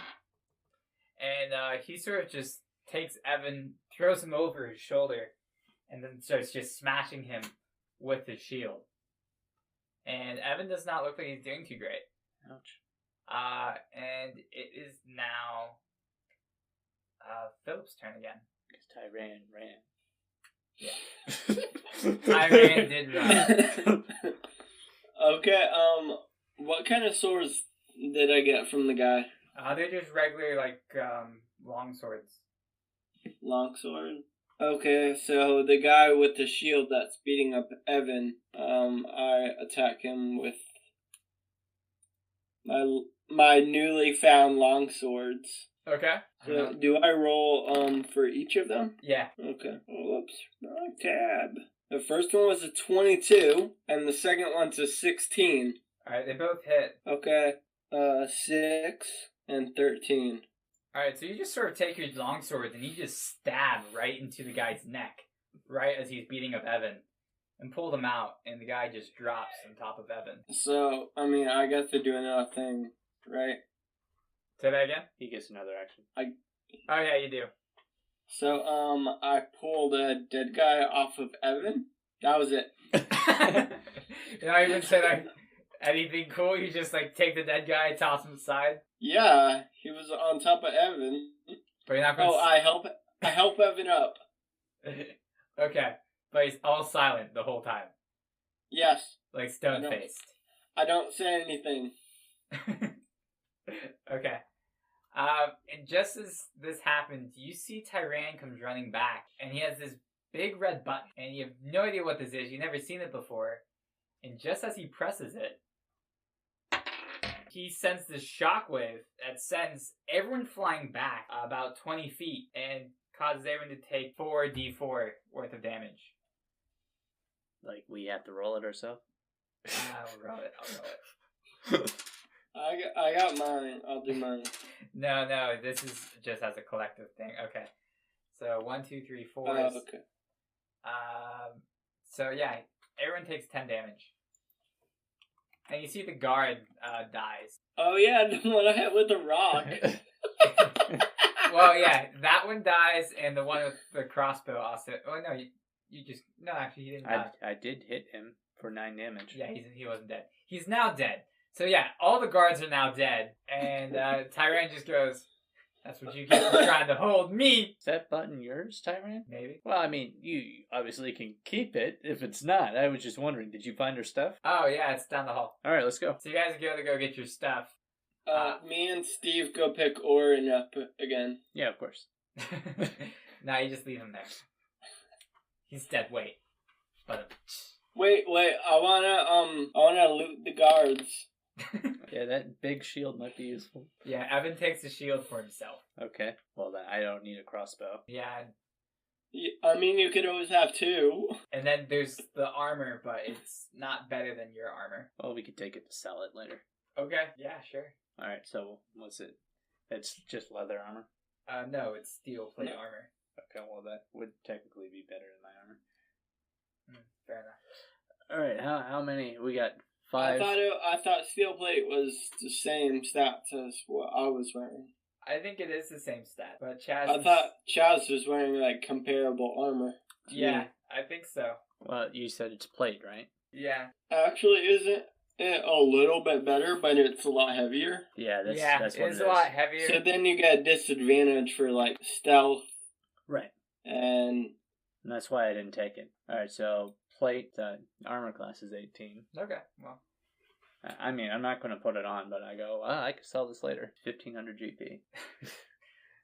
S1: And he sort of just takes Evan, throws him over his shoulder, and then starts just smashing him with his shield. And Evan does not look like he's doing too great.
S5: Ouch.
S1: And it is now Philip's turn again.
S5: Because Tyran ran.
S1: Yeah. Tyran did run.
S4: Okay, what kind of swords did I get from the guy?
S1: They're just regular, long swords.
S4: Longsword? Okay, so the guy with the shield that's beating up Evan, I attack him with my newly found longswords.
S1: Okay.
S4: So, do I roll, for each of them?
S1: Yeah.
S4: Okay. Whoops. Wrong tab. The first one was a 22, and the second one's a 16.
S1: Alright, they both hit.
S4: Okay. 6 and 13.
S1: Alright, so you just sort of take your longsword and you just stab right into the guy's neck, right as he's beating up Evan, and pull them out, and the guy just drops on top of Evan.
S4: So, I guess to do another thing, right?
S1: Say that again?
S5: He gets another action.
S1: Oh yeah, you do.
S4: So, I pulled a dead guy off of Evan. That was it.
S1: You don't even say anything cool, you just take the dead guy, toss him aside?
S4: Yeah, he was on top of Evan.
S1: But you're not going
S4: I help Evan up.
S1: Okay, but he's all silent the whole time.
S4: Yes.
S1: Like stone-faced.
S4: I don't say anything.
S1: Okay. And just as this happens, you see Tyran comes running back, and he has this big red button, and you have no idea what this is. You've never seen it before. And just as he presses it, he sends this shockwave that sends everyone flying back about 20 feet and causes everyone to take 4d4 worth of damage.
S5: We have to roll it ourselves?
S1: I'll roll it.
S4: I got mine. I'll do mine.
S1: No, this is just as a collective thing. Okay. So 1, 2, 3, 4.
S4: Okay.
S1: So yeah, Everyone takes 10 damage. And you see the guard dies.
S4: Oh yeah, the one I hit with the rock.
S1: Well, yeah, that one dies, and the one with the crossbow also. Oh no, you just no. Actually, he didn't die.
S5: I did hit him for 9 damage.
S1: Yeah, he wasn't dead. He's now dead. So yeah, all the guards are now dead, and Tyran just goes, "That's what you get for trying to hold me."
S5: Is that button yours, Tyran?
S1: Maybe.
S5: Well, I mean, you obviously can keep it. If it's not, I was just wondering, did you find her stuff?
S1: Oh yeah, it's down the hall.
S5: All right, let's go.
S1: So you guys go get your stuff.
S4: Me and Steve go pick Orin up again.
S5: Yeah, of course.
S1: No, you just leave him there. He's dead. Wait. But
S4: Wait, I wanna loot the guards.
S5: Yeah, that big shield might be useful.
S1: yeah, Evan takes the shield for himself.
S5: Okay, well then I don't need a crossbow.
S1: Yeah,
S4: I mean, you could always have 2.
S1: and then there's the armor, but it's not better than your armor.
S5: Well, we could take it to sell it later.
S1: Okay. Yeah, sure.
S5: All right, so what's it? It's just leather armor.
S1: No, it's steel plate
S4: No.
S1: armor.
S5: Okay, well that would technically be better than my armor.
S1: Fair enough.
S5: All right, how many? We got 5.
S4: I thought steel plate was the same stats as what I was wearing.
S1: I think it is the same stat, but Chaz.
S4: I thought Chaz was wearing like comparable armor.
S1: Yeah, I think so.
S5: Well, you said it's plate, right?
S1: Yeah.
S4: Actually, isn't it a little bit better, but it's a lot heavier?
S5: Yeah, that's what
S1: it's
S5: it
S1: a
S5: is.
S1: lot heavier.
S4: So then you get a disadvantage for like stealth
S5: Right,
S4: and
S5: and that's why I didn't take it. All right, so plate armor class is 18.
S1: Okay. Well.
S5: I mean, I'm not going to put it on, but I go, I could sell this later. 1500 GP.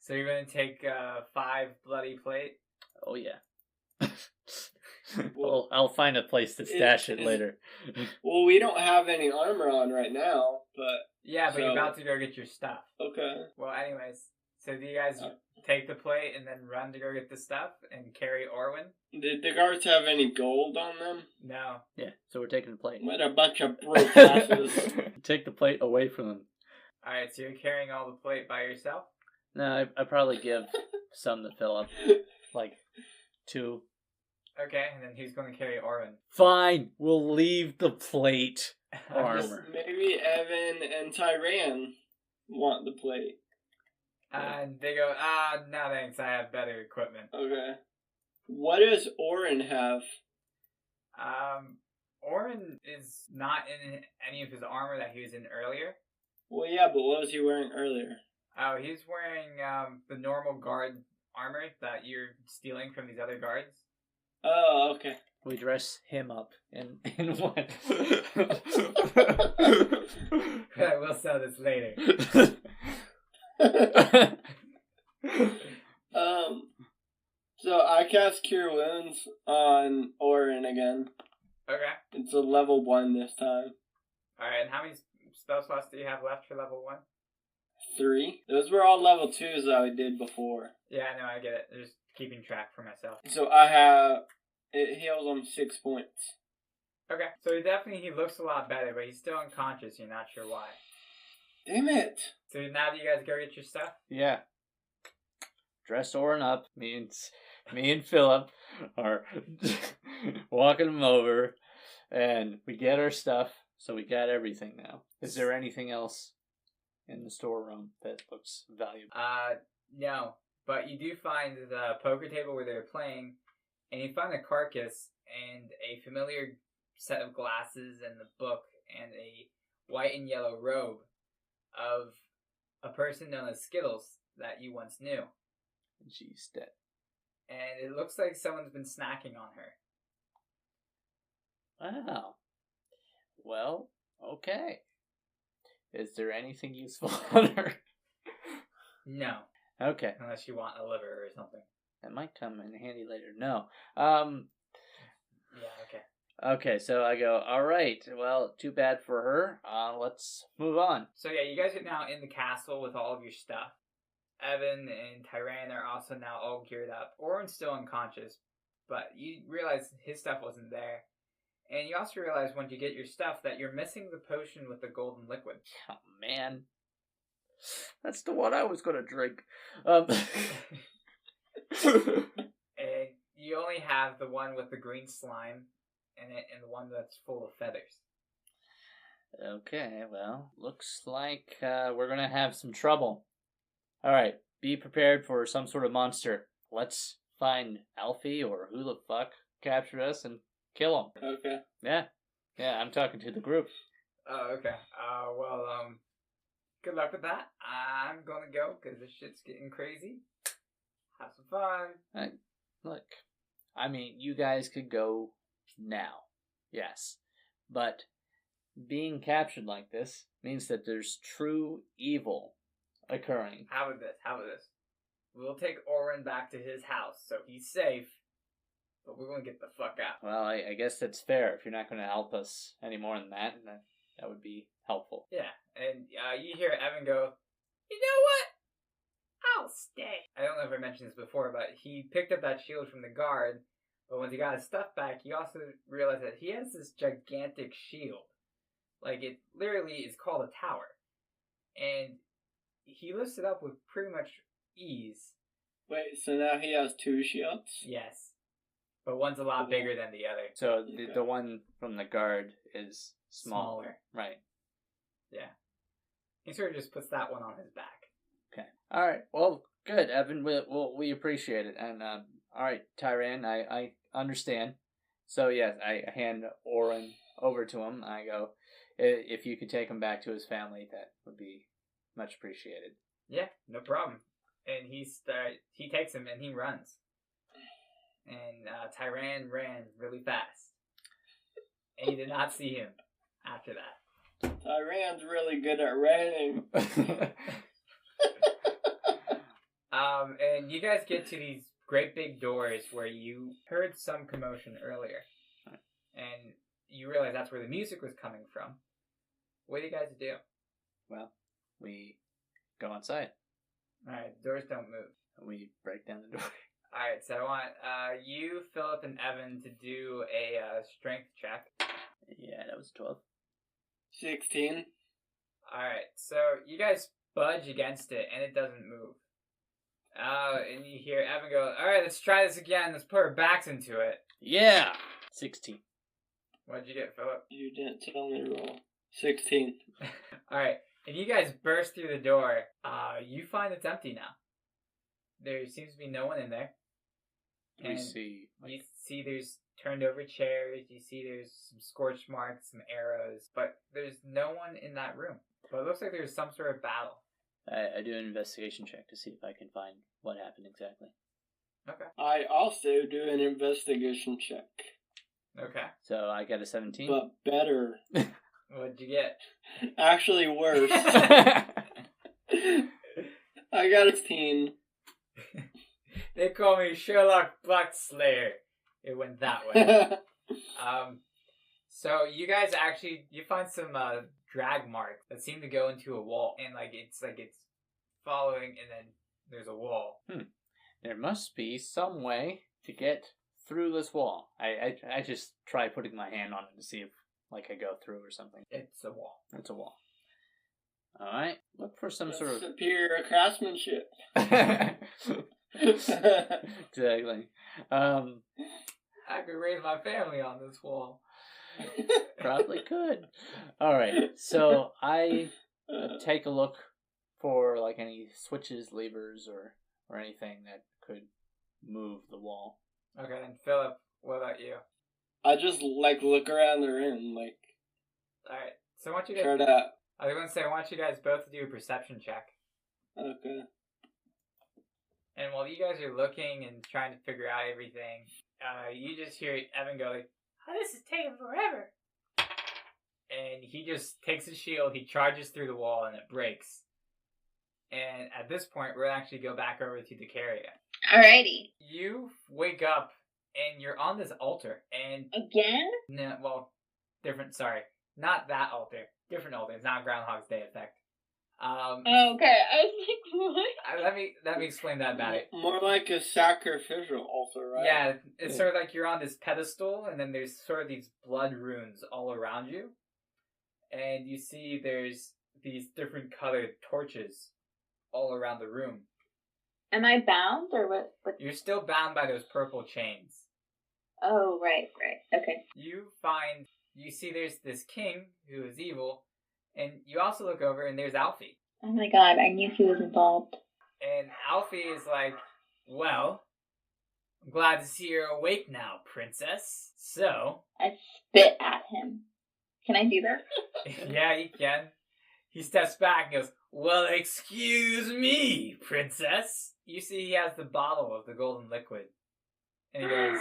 S1: So you're gonna take 5 bloody plate.
S5: Oh yeah. Well, I'll find a place to stash it later.
S4: well, we don't have any armor on right now, but
S1: Yeah, but you're
S4: So-
S1: about to go get your stuff.
S4: okay.
S1: Well, anyways, so do you guys take the plate and then run to go get the stuff and carry Orwin?
S4: Did the guards have any gold on them?
S1: No.
S5: Yeah, so we're taking the plate.
S4: What a bunch of broke asses.
S5: Take the plate away from them.
S1: All right, so you're carrying all the plate by yourself.
S5: No, I probably give some to Philip. Like 2.
S1: Okay, and then who's going to carry Orwin?
S5: Fine, we'll leave the plate. Armor.
S4: Maybe Evan and Tyran want the plate.
S1: And they go, no thanks, I have better equipment.
S4: Okay. What does Orin have?
S1: Orwin is not in any of his armor that he was in earlier.
S4: Well, yeah, but what was he wearing earlier?
S1: Oh, he's wearing the normal guard armor that you're stealing from these other guards.
S4: Oh, okay.
S5: We dress him up in what?
S1: We'll sell this later.
S4: So I cast Cure Wounds on Orin again.
S1: Okay.
S4: It's a level 1 this time.
S1: Alright, and how many spell slots do you have left for level 1?
S4: 3. Those were all level 2s that I did before.
S1: Yeah, I know, I get it. Just keeping track for myself.
S4: So I have... It heals him 6 points.
S1: Okay, so he looks a lot better, but he's still unconscious. You're not sure why.
S4: Damn it!
S1: So now do you guys go get your stuff?
S5: Yeah. Dress Orin up. Me and Philip are walking him over, and we get our stuff. So we got everything now. Is there anything else in the storeroom that looks valuable?
S1: No. But you do find the poker table where they're playing, and you find a carcass and a familiar set of glasses and the book and a white and yellow robe of a person known as Skittles that you once knew.
S5: She's dead.
S1: And it looks like someone's been snacking on her.
S5: Wow. Well, okay. Is there anything useful on her?
S1: No.
S5: Okay.
S1: Unless you want a liver or something.
S5: That might come in handy later. No.
S1: Yeah, okay.
S5: Okay, so I go, alright, well, too bad for her. Let's move on.
S1: So yeah, you guys are now in the castle with all of your stuff. Evan and Tyran are also now all geared up. Orin's still unconscious, but you realize his stuff wasn't there. And you also realize once you get your stuff that you're missing the potion with the golden liquid.
S5: Oh, man. That's the one I was going to drink.
S1: And you only have the one with the green slime in it and one that's full of feathers.
S5: Okay, well, looks like we're gonna have some trouble. Alright, be prepared for some sort of monster. Let's find Alfie or who the fuck captured us and kill him.
S4: Okay.
S5: Yeah, I'm talking to the group.
S1: Oh, okay. Good luck with that. I'm gonna go because this shit's getting crazy. Have some fun.
S5: Look, I mean, you guys could go now. Yes. But being captured like this means that there's true evil occurring.
S1: How about this? We'll take Oren back to his house so he's safe, but we're gonna get the fuck out.
S5: Well, I guess that's fair. If you're not going to help us any more than that, that would be helpful.
S1: Yeah, and you hear Evan go, you know what? I'll stay. I don't know if I mentioned this before, but he picked up that shield from the guard, but once he got his stuff back, he also realized that he has this gigantic shield. Like, it literally is called a tower. And he lifts it up with pretty much ease.
S4: Wait, so now he has 2 shields?
S1: Yes. But one's a lot bigger than the other.
S5: So the one from the guard is smaller. Right.
S1: Yeah. He sort of just puts that one on his back.
S5: Okay. All right. Well, good, Evan. We appreciate it. And all right, Tyran, I understand. So yes, I hand Oren over to him. I go, if you could take him back to his family, that would be much appreciated.
S1: Yeah, no problem. And he takes him and he runs. And Tyran ran really fast. And he did not see him after that.
S4: Tyran's really good at running.
S1: And you guys get to these great big doors where you heard some commotion earlier. And you realize that's where the music was coming from. What do you guys do?
S5: Well, we go outside.
S1: Alright, doors don't move.
S5: We break down the door.
S1: Alright, so I want you, Philip, and Evan to do a strength check.
S5: Yeah, that was 12.
S4: 16.
S1: Alright, so you guys budge against it, and it doesn't move. And you hear Evan go, alright, let's try this again. Let's put our backs into it.
S5: Yeah! 16.
S1: What'd you get, Philip?
S4: You didn't tell me to roll. 16.
S1: Alright, and you guys burst through the door. You find it's empty now. There seems to be no one in there.
S5: We see.
S1: You see there's turned over chairs. You see there's some scorch marks, some arrows. But there's no one in that room. But it looks like there's some sort of battle.
S5: I do an investigation check to see if I can find what happened exactly.
S1: Okay.
S4: I also do an investigation check.
S1: Okay.
S5: So I got a 17.
S4: But better.
S1: What'd you get?
S4: Actually worse. I got a 16.
S1: They call me Sherlock Buckslayer. It went that way. So you guys you find some drag marks that seem to go into a wall, and it's following, and then there's a wall.
S5: There must be some way to get through this wall. I just try putting my hand on it to see if I go through or something.
S1: It's a wall.
S5: It's a wall. All right. Look for some sort of
S4: superior craftsmanship.
S5: Exactly.
S1: I could raise my family on this wall.
S5: Probably could. All right. So I take a look for any switches, levers, or anything that could move the wall.
S1: Okay, then Philip, what about you?
S4: I just look around the room,
S1: Alright, so I want you guys.
S4: Try that.
S1: I was gonna say, I want you guys both to do a perception check.
S4: Okay.
S1: And while you guys are looking and trying to figure out everything, you just hear Evan go oh, this is taking forever. And he just takes his shield, he charges through the wall, and it breaks. And at this point, we're gonna actually go back over to Decaria.
S3: Alrighty.
S1: You wake up, and you're on this altar, and...
S3: Again?
S1: No, well, different, sorry. Not that altar. Different altar. It's not Groundhog's Day effect.
S3: Okay, I was like, what?
S1: Let me explain that about it.
S4: More like a sacrificial altar, right?
S1: Yeah, it's sort of like you're on this pedestal, and then there's sort of these blood runes all around you. And you see there's these different colored torches all around the room.
S3: Am I bound, or what?
S1: You're still bound by those purple chains.
S3: Oh, right. Okay.
S1: You see there's this king who is evil, and you also look over and there's Alfie.
S3: Oh my god, I knew he was involved.
S1: And Alfie is like, well, I'm glad to see you're awake now, princess. So...
S3: I spit at him. Can I do that?
S1: Yeah, you can. He steps back and goes, well, excuse me, princess. You see he has the bottle of the golden liquid. And he goes,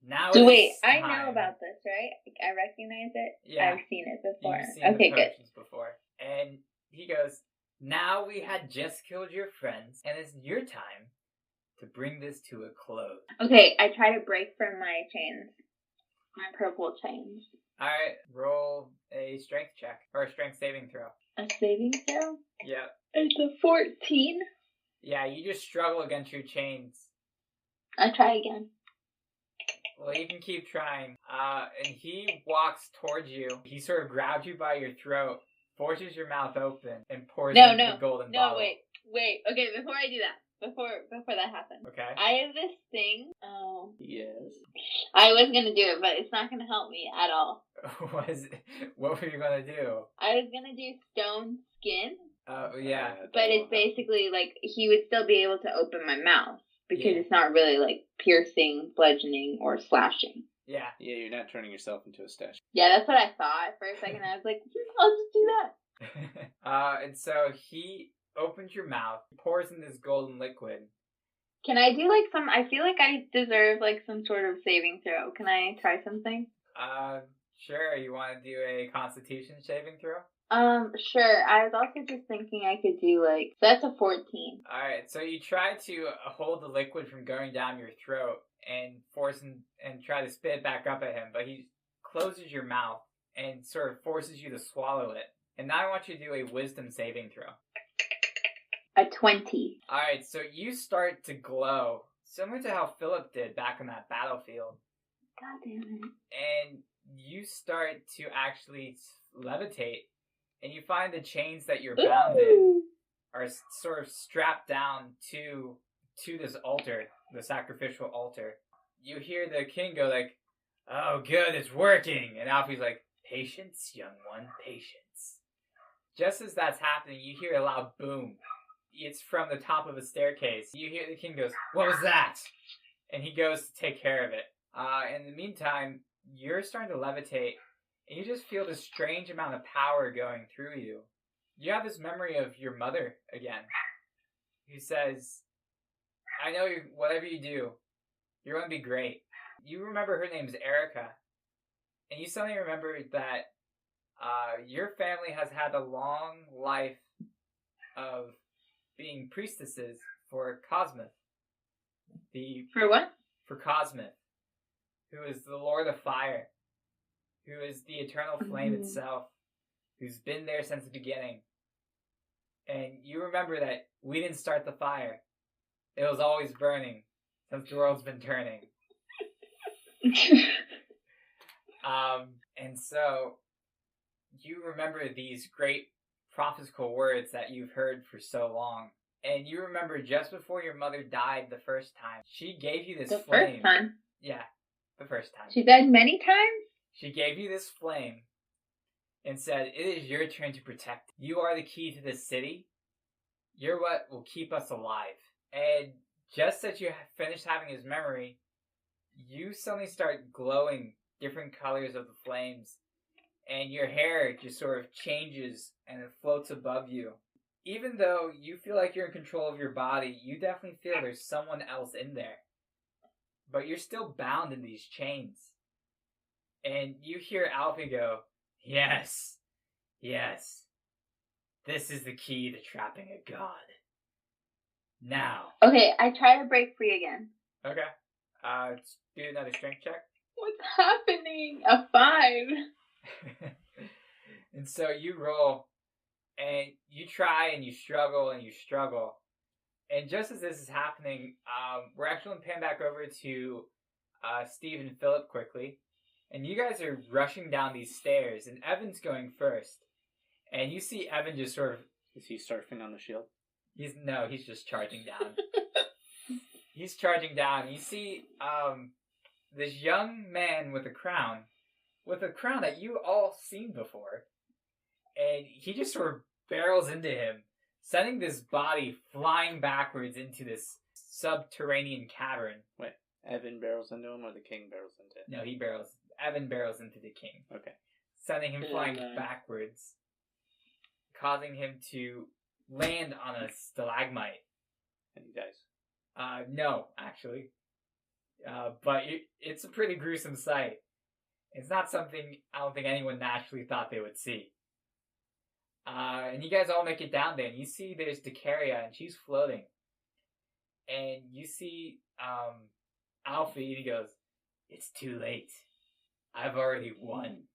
S1: now
S3: So
S1: it
S3: wait,
S1: is
S3: I
S1: time.
S3: know about this, right? I recognize it.
S1: Yeah.
S3: I've seen it before.
S1: You've seen
S3: Okay,
S1: the
S3: good.
S1: potions before. And he goes, now we had just killed your friends, and it's your time to bring this to a close.
S3: Okay, I try to break from my chains. My purple chains.
S1: Alright, roll a strength check, or a strength saving throw.
S3: A saving throw?
S1: Yep.
S3: It's a 14.
S1: Yeah, you just struggle against your chains.
S3: I try again.
S1: Well, you can keep trying. And he walks towards you. He sort of grabs you by your throat, forces your mouth open, and pours in the golden bottle.
S3: No, wait. Okay, before I do that. Before that happens.
S1: Okay.
S3: I have this thing. Oh.
S5: Yes.
S3: I was gonna do it, but it's not gonna help me at all.
S1: What were you gonna do?
S3: I was gonna do stone skin.
S1: Yeah.
S3: But it's basically like he would still be able to open my mouth because
S1: Yeah.
S3: it's not really like piercing, bludgeoning, or slashing.
S1: Yeah.
S5: Yeah, you're not turning yourself into a statue.
S3: Yeah, that's what I thought for a second. I was like, I'll just do that.
S1: And so he opens your mouth, pours in this golden liquid.
S3: Can I do like some? I feel like I deserve like some sort of saving throw. Can I try something?
S1: Sure. You want to do a Constitution saving throw?
S3: Sure. I was also just thinking I could do like, that's a 14.
S1: Alright, so you try to hold the liquid from going down your throat and and try to spit it back up at him, but he closes your mouth and sort of forces you to swallow it. And now I want you to do a wisdom saving throw.
S3: A 20.
S1: Alright, so you start to glow, similar to how Philip did back on that battlefield.
S3: God damn it.
S1: And you start to actually levitate, and you find the chains that you're bound in are sort of strapped down to this altar, the sacrificial altar. You hear the king go like, oh good, it's working. And Alfie's like, patience, young one, patience. Just as that's happening, you hear a loud boom. It's from the top of a staircase. You hear the king goes, what was that? And he goes to take care of it. In the meantime, you're starting to levitate, and you just feel this strange amount of power going through you. You have this memory of your mother again, who says, I know whatever you do, you're going to be great. You remember her name's Erica, and you suddenly remember that your family has had a long life of being priestesses for Cosmith.
S3: For what?
S1: For Cosmith, who is the Lord of Fire, who is the eternal flame itself, who's been there since the beginning. And you remember that we didn't start the fire. It was always burning since the world's been turning. And so you remember these great prophetical words that you've heard for so long. And you remember just before your mother died the first time, she gave you this flame.
S3: The first time?
S1: Yeah, the first time.
S3: She died many times?
S1: She gave you this flame and said, it is your turn to protect. You are the key to this city. You're what will keep us alive. And just as you finished having his memory, you suddenly start glowing different colors of the flames. And your hair just sort of changes and it floats above you. Even though you feel like you're in control of your body, you definitely feel there's someone else in there. But you're still bound in these chains. And you hear Alfie go, yes, this is the key to trapping a god. Now.
S3: Okay, I try to break free again.
S1: Okay. Let's do another strength check.
S3: What's happening? A 5.
S1: And so you roll, and you try, and you struggle, and you struggle. And just as this is happening, we're actually going to pan back over to Steve and Philip quickly. And you guys are rushing down these stairs, and Evan's going first. And you see Evan just sort of...
S5: Is he surfing on the shield?
S1: He's just charging down. He's charging down. You see this young man with a crown that you all seen before, and he just sort of barrels into him, sending this body flying backwards into this subterranean cavern.
S5: Wait, Evan barrels into him, or the king barrels into him?
S1: No, Evan barrels into the king.
S5: Okay.
S1: Sending him flying backwards, causing him to land on a stalagmite.
S5: And he dies.
S1: No, actually. But it's a pretty gruesome sight. It's not something I don't think anyone naturally thought they would see. And you guys all make it down there, and you see there's Decaria, and she's floating. And you see Alfie, and he goes, "It's too late. I've already won.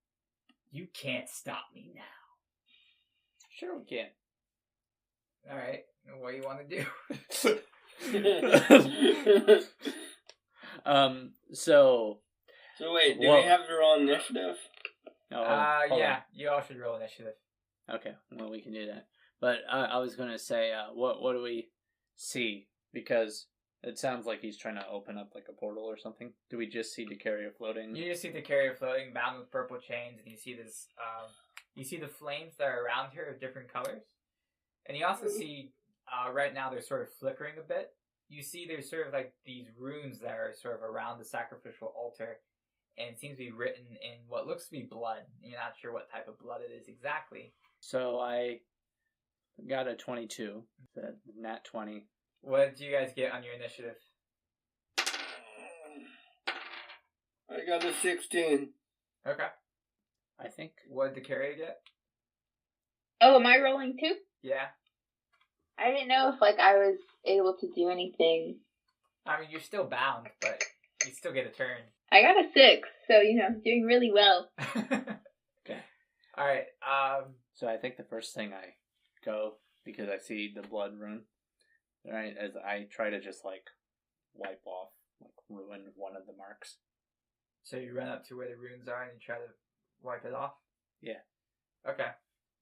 S1: You can't stop me now."
S5: Sure we can.
S1: Alright, what do you want to do?
S5: So
S4: wait, do we have to roll initiative?
S1: Yeah, you all should roll initiative.
S5: Okay, well, we can do that. But I was going to say, what do we see? Because it sounds like he's trying to open up like a portal or something. Do we just see Decaria floating?
S1: You just see Decaria floating, bound with purple chains, and you see this. You see the flames that are around her of different colors, and you also see right now they're sort of flickering a bit. You see there's sort of like these runes that are sort of around the sacrificial altar, and it seems to be written in what looks to be blood. You're not sure what type of blood it is exactly.
S5: So I got a 22, the nat 20.
S1: What did you guys get on your initiative?
S4: I got a 16.
S1: Okay.
S5: I think.
S1: What did Decaria get?
S3: Oh, am I rolling too?
S1: Yeah.
S3: I didn't know if I was able to do anything.
S1: I mean, you're still bound, but you still get a turn.
S3: I got a 6, so doing really well.
S5: Okay.
S1: All right.
S5: So I think the first thing I go, because I see the blood rune, right, as I try to just wipe off, ruin one of the marks.
S1: So you run up to where the runes are and you try to wipe it off?
S5: Yeah.
S1: Okay.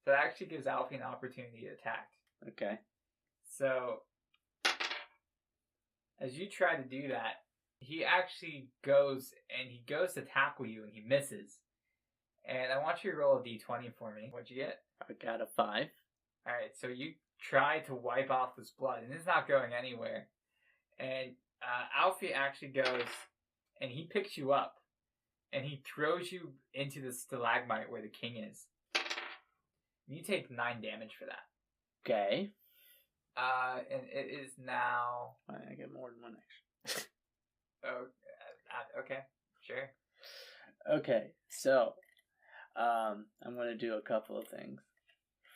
S1: So that actually gives Alfie an opportunity to attack.
S5: Okay.
S1: So, as you try to do that, he actually goes to tackle you and he misses. And I want you to roll a d20 for me. What'd you get?
S5: I got a 5.
S1: Alright, so you try to wipe off this blood and it's not going anywhere. And Alfie actually goes and he picks you up and he throws you into the stalagmite where the king is. You take 9 damage for that.
S5: Okay.
S1: And it is now...
S5: I get more than one action.
S1: Okay, sure.
S5: Okay, so I'm going to do a couple of things.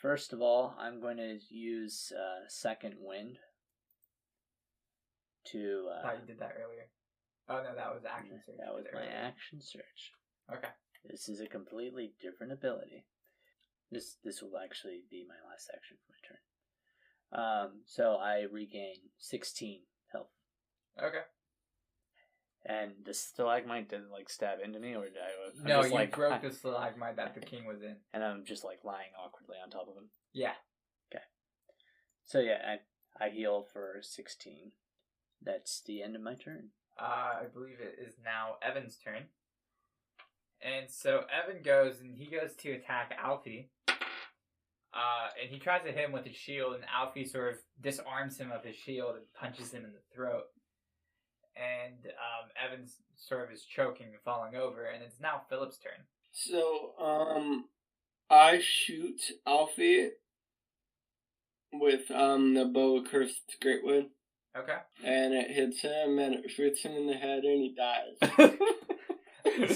S5: First of all, I'm going to use Second Wind to...
S1: I thought you did that earlier. Oh, no, that was action search.
S5: That was my action search.
S1: Okay.
S5: This is a completely different ability. This will actually be my last action for my turn. So I regain 16 health.
S1: Okay.
S5: And the stalagmite didn't stab into me, or did I?
S1: No, you broke the stalagmite that the king was in.
S5: And I'm just lying awkwardly on top of him.
S1: Yeah.
S5: Okay. So yeah, I heal for 16. That's the end of my turn.
S1: I believe it is now Evan's turn. And so Evan goes and he goes to attack Alfie. And he tries to hit him with his shield, and Alfie sort of disarms him of his shield and punches him in the throat. And Evan sort of is choking and falling over, and it's now Philip's turn.
S4: So, I shoot Alfie with the bow of Cursed Greatwood.
S1: Okay.
S4: And it hits him, and it shoots him in the head, and he dies.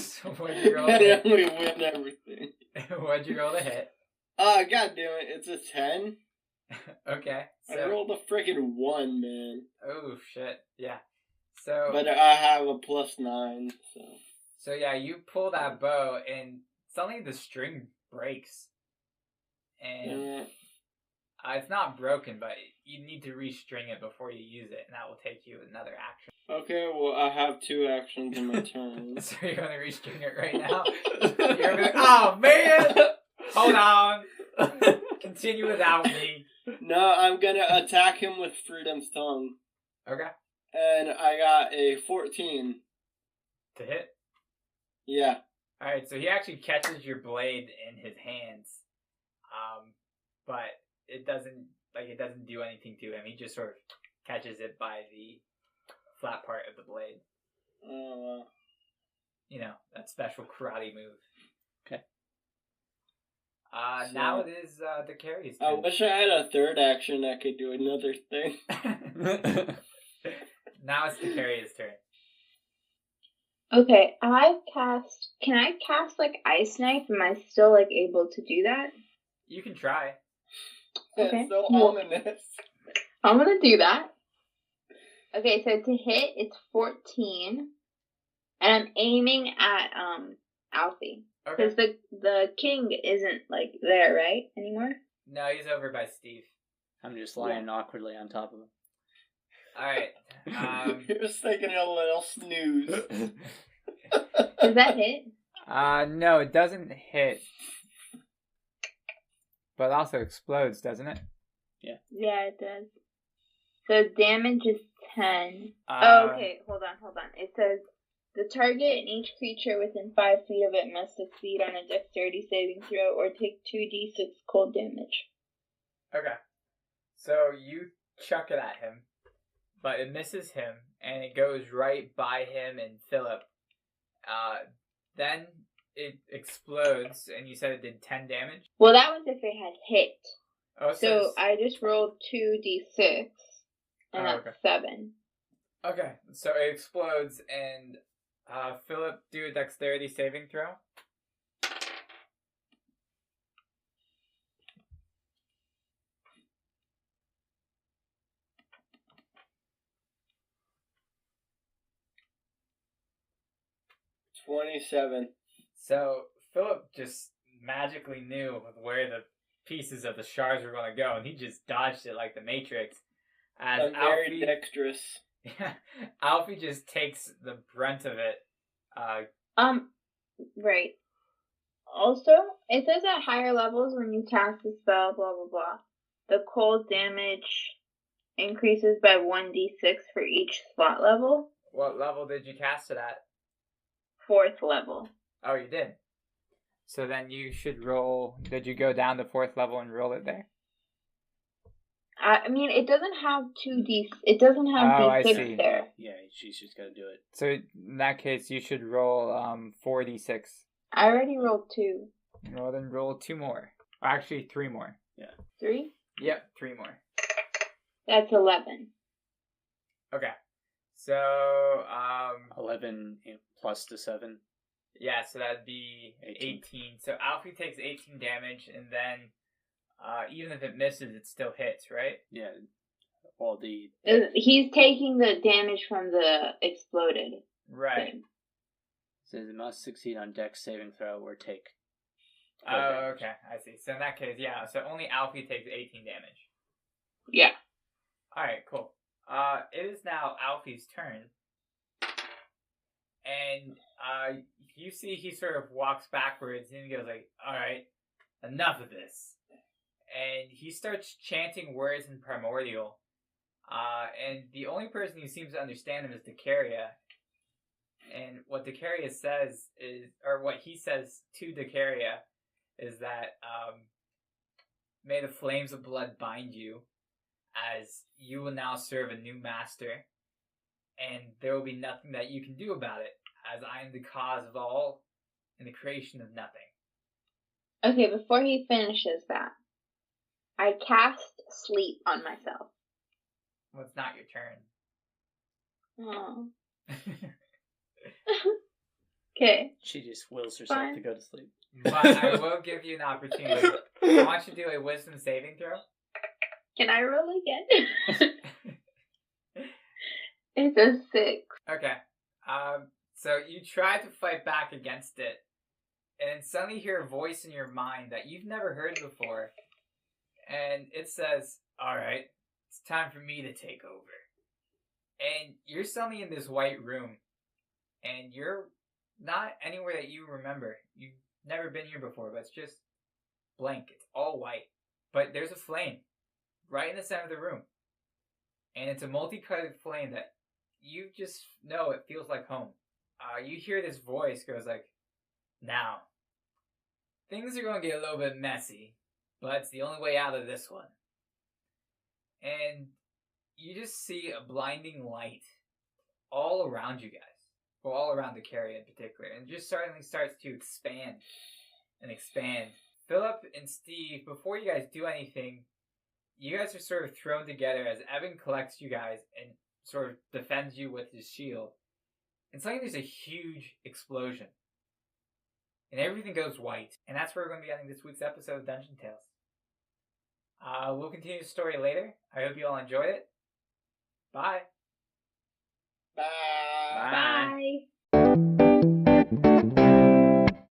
S1: So what'd you roll to hit?
S4: And we win everything.
S1: What'd you roll to hit?
S4: God damn it, it's a 10.
S1: Okay. So,
S4: I rolled a freaking 1, man.
S1: Oh, shit. Yeah. So...
S4: But I have a +9, so...
S1: So yeah, you pull that bow, and suddenly the string breaks. And it's not broken, but you need to restring it before you use it, and that will take you another action.
S4: Okay, well, I have 2 actions in my turn.
S1: So you're going to restring it right now? You're going to be like, oh, man! Hold on. Continue without me.
S4: No, I'm gonna attack him with Freedom's Tongue.
S1: Okay.
S4: And I got a 14.
S1: To hit?
S4: Yeah.
S1: Alright, so he actually catches your blade in his hands. But it doesn't do anything to him. He just sort of catches it by the flat part of the blade.
S4: Oh,
S1: You know, that special karate move.
S5: Okay.
S1: Now it is the carry's
S4: I
S1: turn.
S4: wish I had a third action that could do another thing.
S1: Now it's the carry's turn.
S3: Okay, can I cast, like, Ice Knife? Am I still, like, able to do that?
S1: You can try.
S3: Okay.
S4: It's so ominous.
S3: I'm gonna do that. Okay, so to hit, it's 14. And I'm aiming at, Alfie.
S1: Okay.
S3: Because the king isn't, like, there, right, anymore?
S1: No, he's over by Steve.
S5: I'm just lying awkwardly on top of him.
S1: Alright.
S4: He was taking a little snooze.
S3: Does that hit?
S1: No, it doesn't hit. But it also explodes, doesn't it?
S3: Yeah, it does. So damage is 10. Okay, hold on. It says, the target and each creature within 5 feet of it must succeed on a dexterity saving throw or take 2d6 cold damage.
S1: Okay. So you chuck it at him, but it misses him, and it goes right by him and Philip. Then it explodes, and you said it did 10 damage?
S3: Well, that was if it had hit.
S1: Oh,
S3: So I just rolled 2d6, and that's
S1: okay.
S3: 7.
S1: Okay, so it explodes, and Philip, do a dexterity saving throw.
S4: $27.
S1: So Philip just magically knew where the pieces of the shards were going to go, and he just dodged it like the Matrix. As
S4: I'm very
S1: Alfie,
S4: dexterous.
S1: Alfie just takes the brunt of it.
S3: Right. Also, it says at higher levels when you cast a spell, blah, blah, blah, the cold damage increases by 1d6 for each slot level.
S1: What level did you cast it at?
S3: 4th level.
S1: Oh, you did. So then you should roll. Did you go down to 4th level and roll it there?
S3: I mean, it doesn't have 2d. It doesn't have
S1: Oh, I
S3: d6
S1: see.
S3: there.
S5: Yeah, she's just got to do it.
S1: So in that case, you should roll 4d6.
S3: I already rolled 2.
S1: Well, then roll 2 more. Or actually, 3 more.
S3: 3?
S1: Yep, 3 more.
S3: That's 11.
S1: Okay. So
S5: 11 plus the 7.
S1: yeah, so that'd be 18. So Alfie takes 18 damage, and then even if it misses, it still hits, right?
S5: Yeah. Well,
S3: He's taking the damage from the exploded
S1: Right.
S3: thing.
S5: says it must succeed on dex saving throw or take.
S1: Oh, okay, I see. So in that case, yeah, so only Alfie takes 18 damage.
S3: Yeah.
S1: Alright, cool. It is now Alfie's turn. And you see he sort of walks backwards and he goes like, alright, enough of this. And he starts chanting words in Primordial. And the only person who seems to understand him is Decaria. And what Decaria says is, or what he says to Decaria is that, may the flames of blood bind you, as you will now serve a new master, and there will be nothing that you can do about it, as I am the cause of all, and the creation of nothing.
S3: Okay, before he finishes that, I cast sleep on myself.
S1: Well, it's not your turn.
S3: Oh. Okay.
S5: She just wills herself
S3: Fine.
S5: to go to sleep.
S1: But I will give you an opportunity. I want you to do a wisdom saving throw.
S3: Can I roll again? It's a 6.
S1: Okay. So you try to fight back against it, and suddenly you hear a voice in your mind that you've never heard before. And it says, alright, it's time for me to take over. And you're suddenly in this white room, and you're not anywhere that you remember. You've never been here before, but it's just blank. It's all white. But there's a flame right in the center of the room. And it's a multicolored flame that you just know it feels like home. you hear this voice goes like, "Now, things are going to get a little bit messy, but it's the only way out of this one." And you just see a blinding light all around you guys. Well, all around the carrier in particular. And it just suddenly starts to expand and expand. Philip and Steve, before you guys do anything, you guys are sort of thrown together as Evan collects you guys and sort of defends you with his shield. And suddenly there's a huge explosion. And everything goes white. And that's where we're going to be ending this week's episode of Dungeon Tales. We'll continue the story later. I hope you all enjoyed it. Bye.
S4: Bye.
S5: Bye.
S3: Bye.